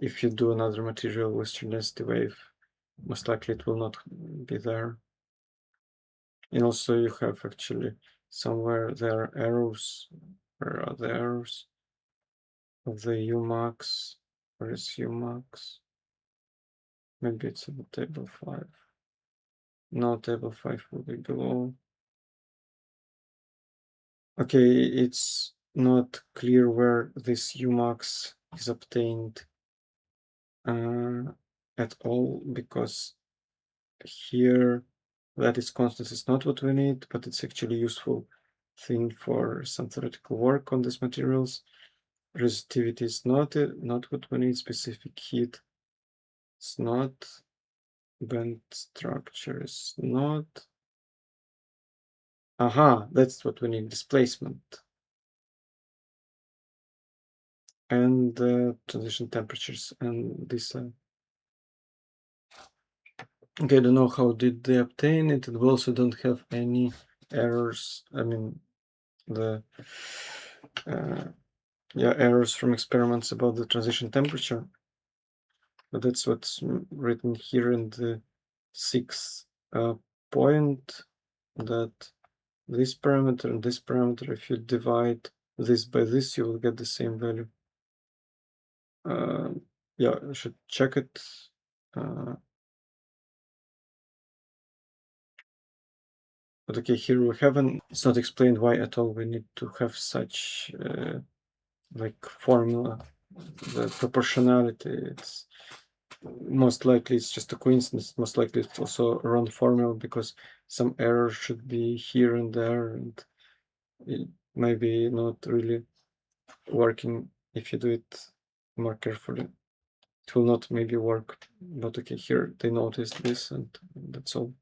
If you do another material with density wave, most likely it will not be there. And also you have actually somewhere there are errors. Where are the errors of the Umax? Where is Umax? Maybe it's in table 5. No, table 5 will be below. Okay, it's not clear where this Umax is obtained at all, because here lattice constants is not what we need, but it's actually useful thing for some theoretical work on these materials. Resistivity is not what we need. Specific heat it's not. Band structure is not. Aha, that's what we need. Displacement and transition temperatures, and this. Okay, I don't know how did they obtain it. We also don't have any errors. I mean, the errors from experiments about the transition temperature. But that's what's written here in the 6th point, that this parameter and this parameter, if you divide this by this, you will get the same value. Yeah, I should check it. But okay, here we haven't. It's not explained why at all we need to have such like formula. The proportionality, it's most likely it's just a coincidence. Most likely it's also a wrong formula because some error should be here and there, and it may be not really working if you do it more carefully. It will not maybe work, but okay, here they noticed this, and that's all.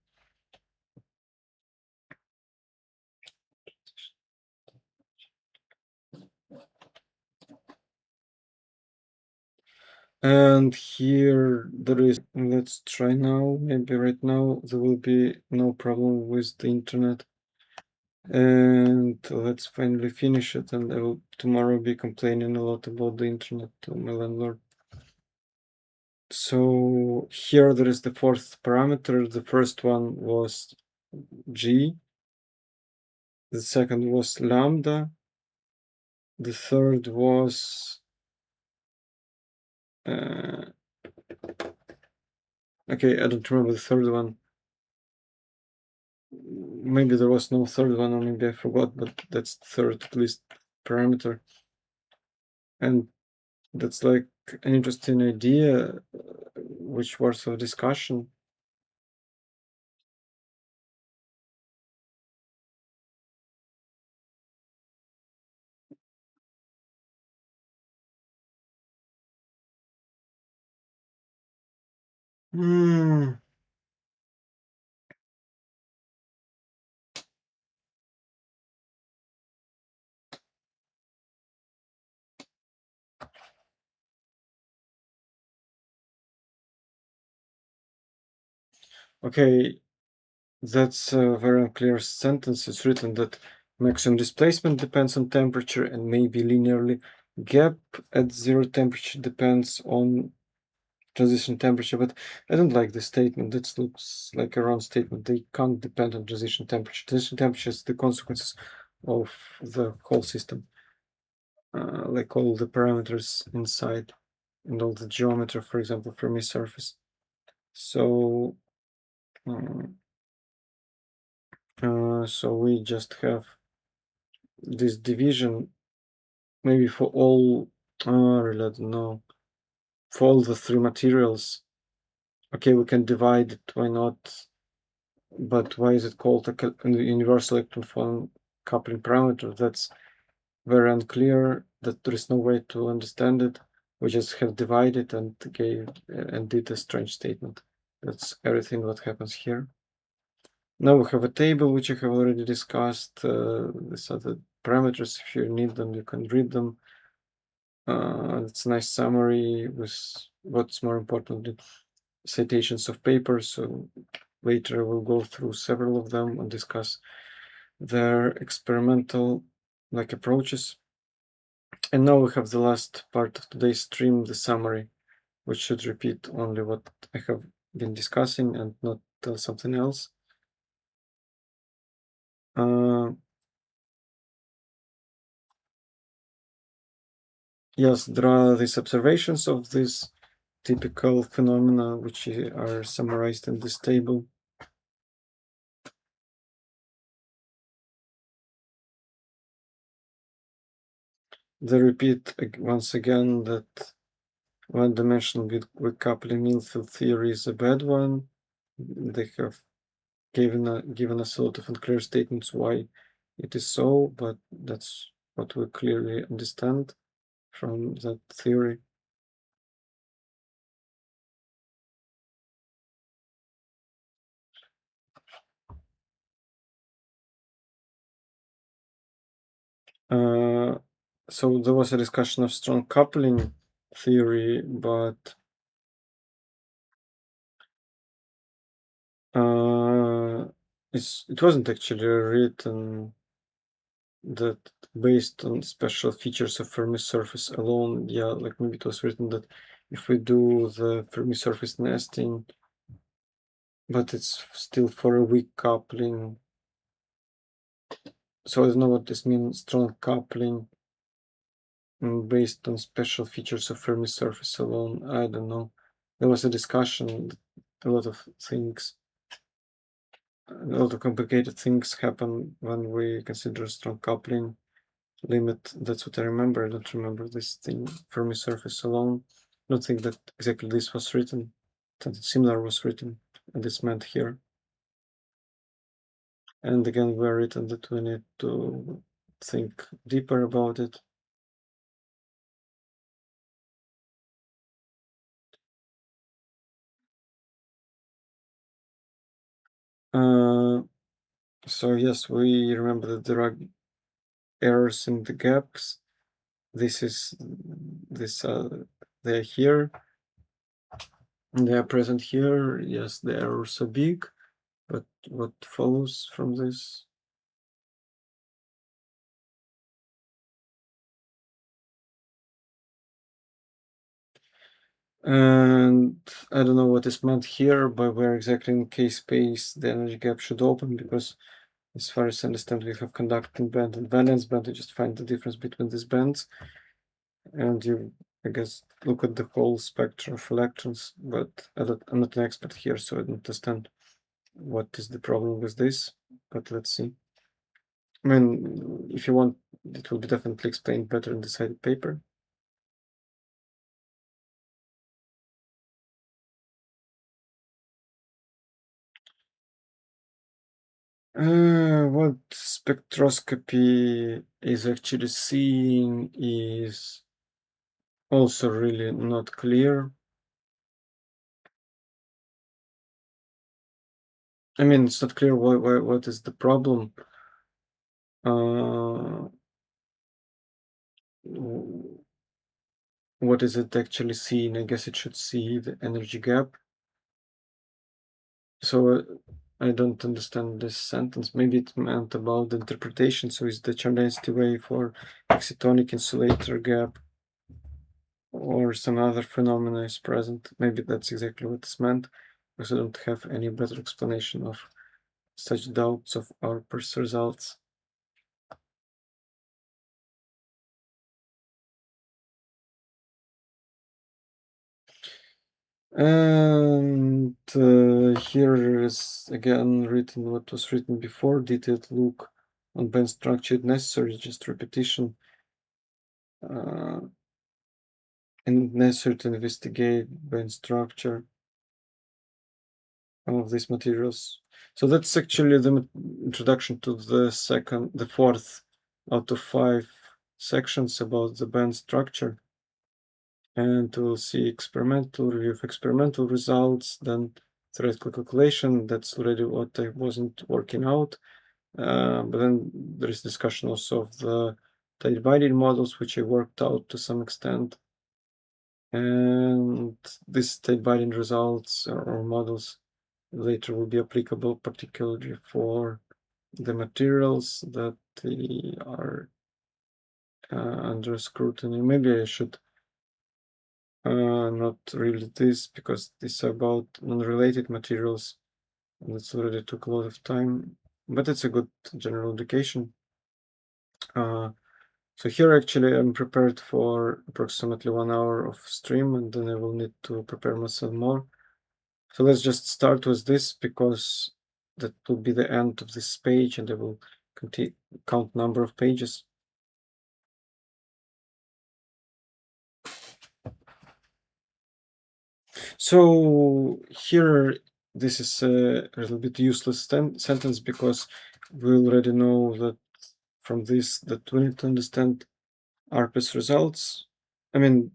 And here there is, let's try now, maybe right now there will be no problem with the internet. And let's finally finish it, and I will tomorrow be complaining a lot about the internet to my landlord. So here there is the 4th parameter. The first one was G. The second was lambda. The third was okay, I don't remember the third one. Maybe there was no third one, or maybe I forgot, but that's the third at least parameter. And that's like an interesting idea, which worth of discussion. Hmm. Okay, that's a very unclear sentence. It's written that maximum displacement depends on temperature and may be linearly. Gap at zero temperature depends on transition temperature, but I don't like this statement. That looks like a wrong statement. They can't depend on transition temperature. Transition temperature is the consequences of the whole system, like all the parameters inside and all the geometry, for example, Fermi-surface. So, so we just have this division, maybe for all, really, I don't know, for all the three materials. Okay, we can divide it, why not? But why is it called a universal electron-phonon coupling parameter? That's very unclear, that there is no way to understand it. We just have divided and did a strange statement. That's everything what happens here. Now we have a table which I have already discussed. These are the parameters. If you need them, you can read them. It's a nice summary with what's more importantly, citations of papers. So later we'll go through several of them and discuss their experimental approaches. And now we have the last part of today's stream, the summary, which should repeat only what I have been discussing and not tell something else. Yes, there are these observations of these typical phenomena which are summarized in this table. They repeat once again that one-dimensional coupling mean field theory is a bad one. They have given us a lot of unclear statements why it is so, but that's what we clearly understand from that theory. So there was a discussion of strong coupling theory, but it wasn't actually written that based on special features of Fermi-surface alone. Yeah, like maybe it was written that if we do the Fermi-surface nesting, but it's still for a weak coupling. So I don't know what this means, strong coupling based on special features of Fermi-surface alone. I don't know. There was a discussion, a lot of things, a lot of complicated things happen when we consider strong coupling limit. That's what I remember. I don't remember this thing, Fermi-surface alone. I don't think that exactly this was written. Something similar was written, and it's meant here. And again, we're written that we need to think deeper about it. So yes, we remember that there are errors in the gaps. They're here. They are present here. Yes, the errors are big, but what follows from this? And I don't know what is meant here by where exactly in K space the energy gap should open, because as far as I understand, we have conducting band and valence band. You just find the difference between these bands, and you, I guess, look at the whole spectrum of electrons. But I'm not an expert here, so I don't understand what is the problem with this. But let's see. I mean, if you want, it will be definitely explained better in the cited paper. What spectroscopy is actually seeing is also really not clear. I mean, it's not clear what is the problem. What is it actually seeing? I guess it should see the energy gap. So I don't understand this sentence. Maybe it meant about the interpretation. So is the charge density wave for excitonic insulator gap, or some other phenomena is present? Maybe that's exactly what it's meant, because I don't have any better explanation of such doubts of ARPES results. And here is again written what was written before. Detailed look on band structure is necessary, just repetition. And necessary to investigate band structure of these materials. So that's actually the introduction to the fourth out of 5 sections about the band structure. And we'll see experimental review of experimental results, then theoretical calculation. That's already what I wasn't working out. But then there is discussion also of the tight binding models, which I worked out to some extent. And these tight binding results or models later will be applicable, particularly for the materials that are under scrutiny. Maybe I should not really this, because these are about unrelated materials, and it's already took a lot of time, but it's a good general indication. So here actually I'm prepared for approximately 1 hour of stream, and then I will need to prepare myself more. So let's just start with this, because that will be the end of this page, and I will count number of pages. So here, this is a little bit useless sentence, because we already know that from this that we need to understand ARPES results. I mean,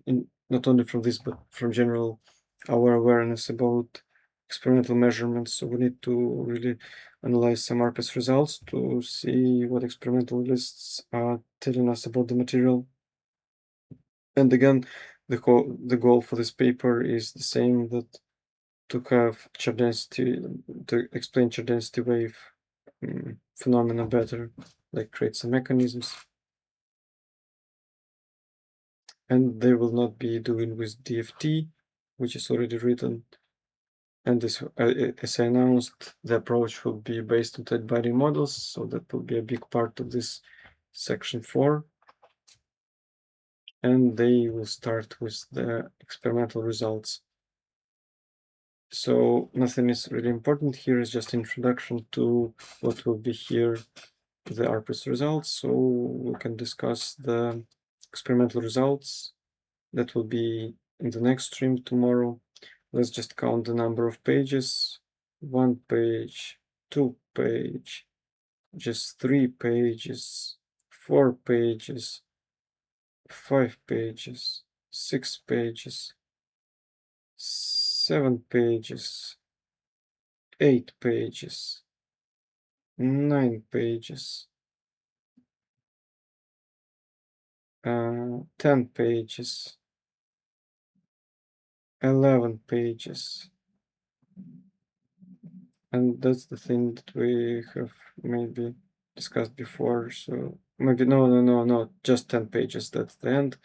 not only from this, but from general our awareness about experimental measurements. So we need to really analyze some ARPES results to see what experimental lists are telling us about the material. And again, the goal for this paper is the same, that to have charge density, to explain charge density wave phenomena better, like create some mechanisms. And they will not be doing with DFT, which is already written. And this, as I announced, the approach will be based on tight binding models, so that will be a big part of this section 4. And they will start with the experimental results. So nothing is really important here, is just introduction to what will be here, the ARPES results. So we can discuss the experimental results. That will be in the next stream tomorrow. Let's just count the number of pages. 1 page, 2 page, just 3 pages, 4 pages, 5 pages, 6 pages, 7 pages, 8 pages, 9 pages, 10 pages, 11 pages. And that's the thing that we have maybe discussed before. So maybe no, just 10 pages. That's the end.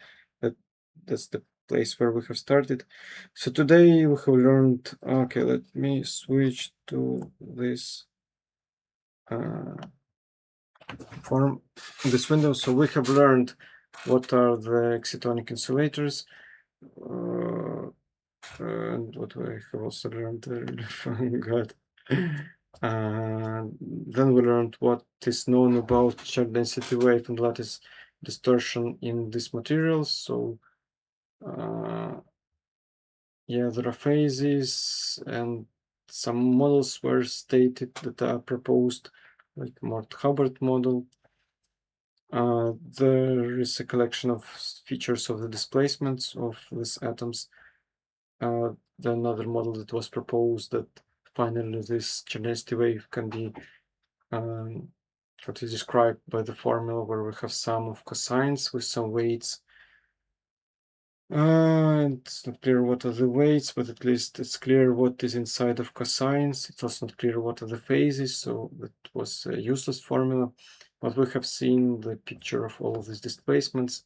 That's the place where we have started. So today we have learned. Okay, let me switch to this form, this window. So we have learned what are the excitonic insulators. And what I have also learned, God. Then we learned what is known about charge density wave and lattice distortion in these materials. So yeah, there are phases, and some models were stated that are proposed, like Mort-Hubbard model. There is a collection of features of the displacements of these atoms. Then another model that was proposed, that finally this Chernetsky wave can be what is described by the formula where we have sum of cosines with some weights. It's not clear what are the weights, but at least it's clear what is inside of cosines. It's also not clear what are the phases, so that was a useless formula. But we have seen the picture of all of these displacements,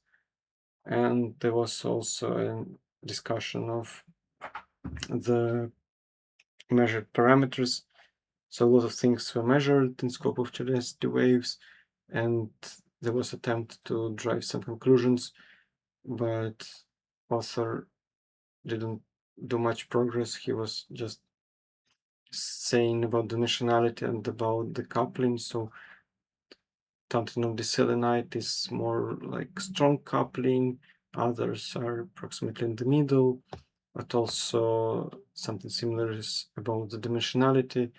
and there was also a discussion of the measured parameters. So a lot of things were measured in scope of Chernetsky waves, and there was attempt to drive some conclusions, but author didn't do much progress. He was just saying about dimensionality and about the coupling. So tantalum diselenide is more like strong coupling, others are approximately in the middle, but also something similar is about the dimensionality,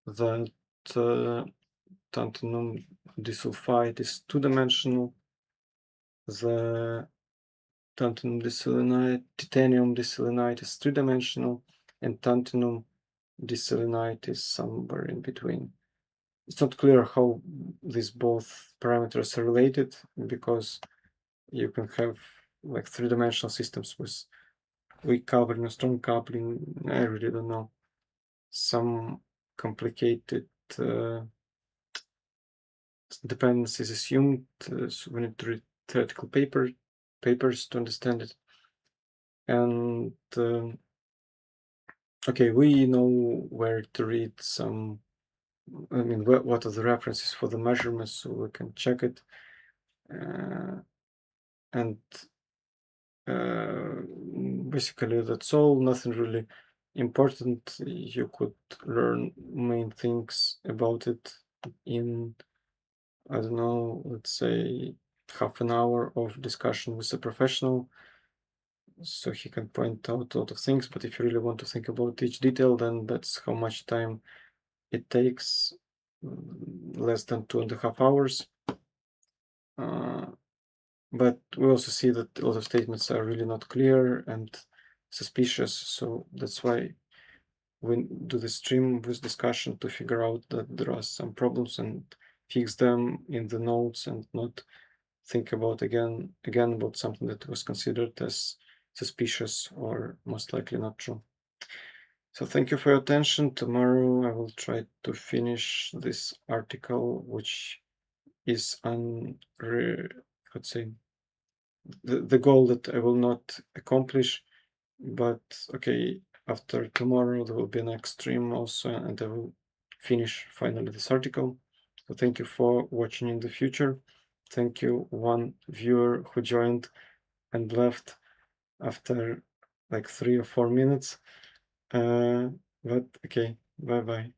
that tantalum disulfide is two-dimensional, the tantalum diselenide, titanium diselenide is three-dimensional, and tantalum diselenide is somewhere in between. It's not clear how these both parameters are related, because you can have like three-dimensional systems with weak coupling or strong coupling. I really don't know. Some complicated dependence is assumed, so we need to read theoretical papers to understand it. And okay, we know where to read some, I mean, what are the references for the measurements, so we can check it. And basically that's all, nothing really important. You could learn main things about it in, I don't know, let's say half an hour of discussion with a professional, so he can point out a lot of things. But if you really want to think about each detail, then that's how much time it takes, less than 2.5 hours. But we also see that a lot of statements are really not clear and suspicious, so that's why we do the stream with discussion to figure out that there are some problems and fix them in the notes, and not think about again about something that was considered as suspicious or most likely not true. So thank you for your attention. Tomorrow I will try to finish this article, which is let's say the goal that I will not accomplish, but okay, after tomorrow there will be an next stream also, and I will finish finally this article. So thank you for watching in the future. Thank you, one viewer who joined and left after like 3 or 4 minutes. But okay, bye bye.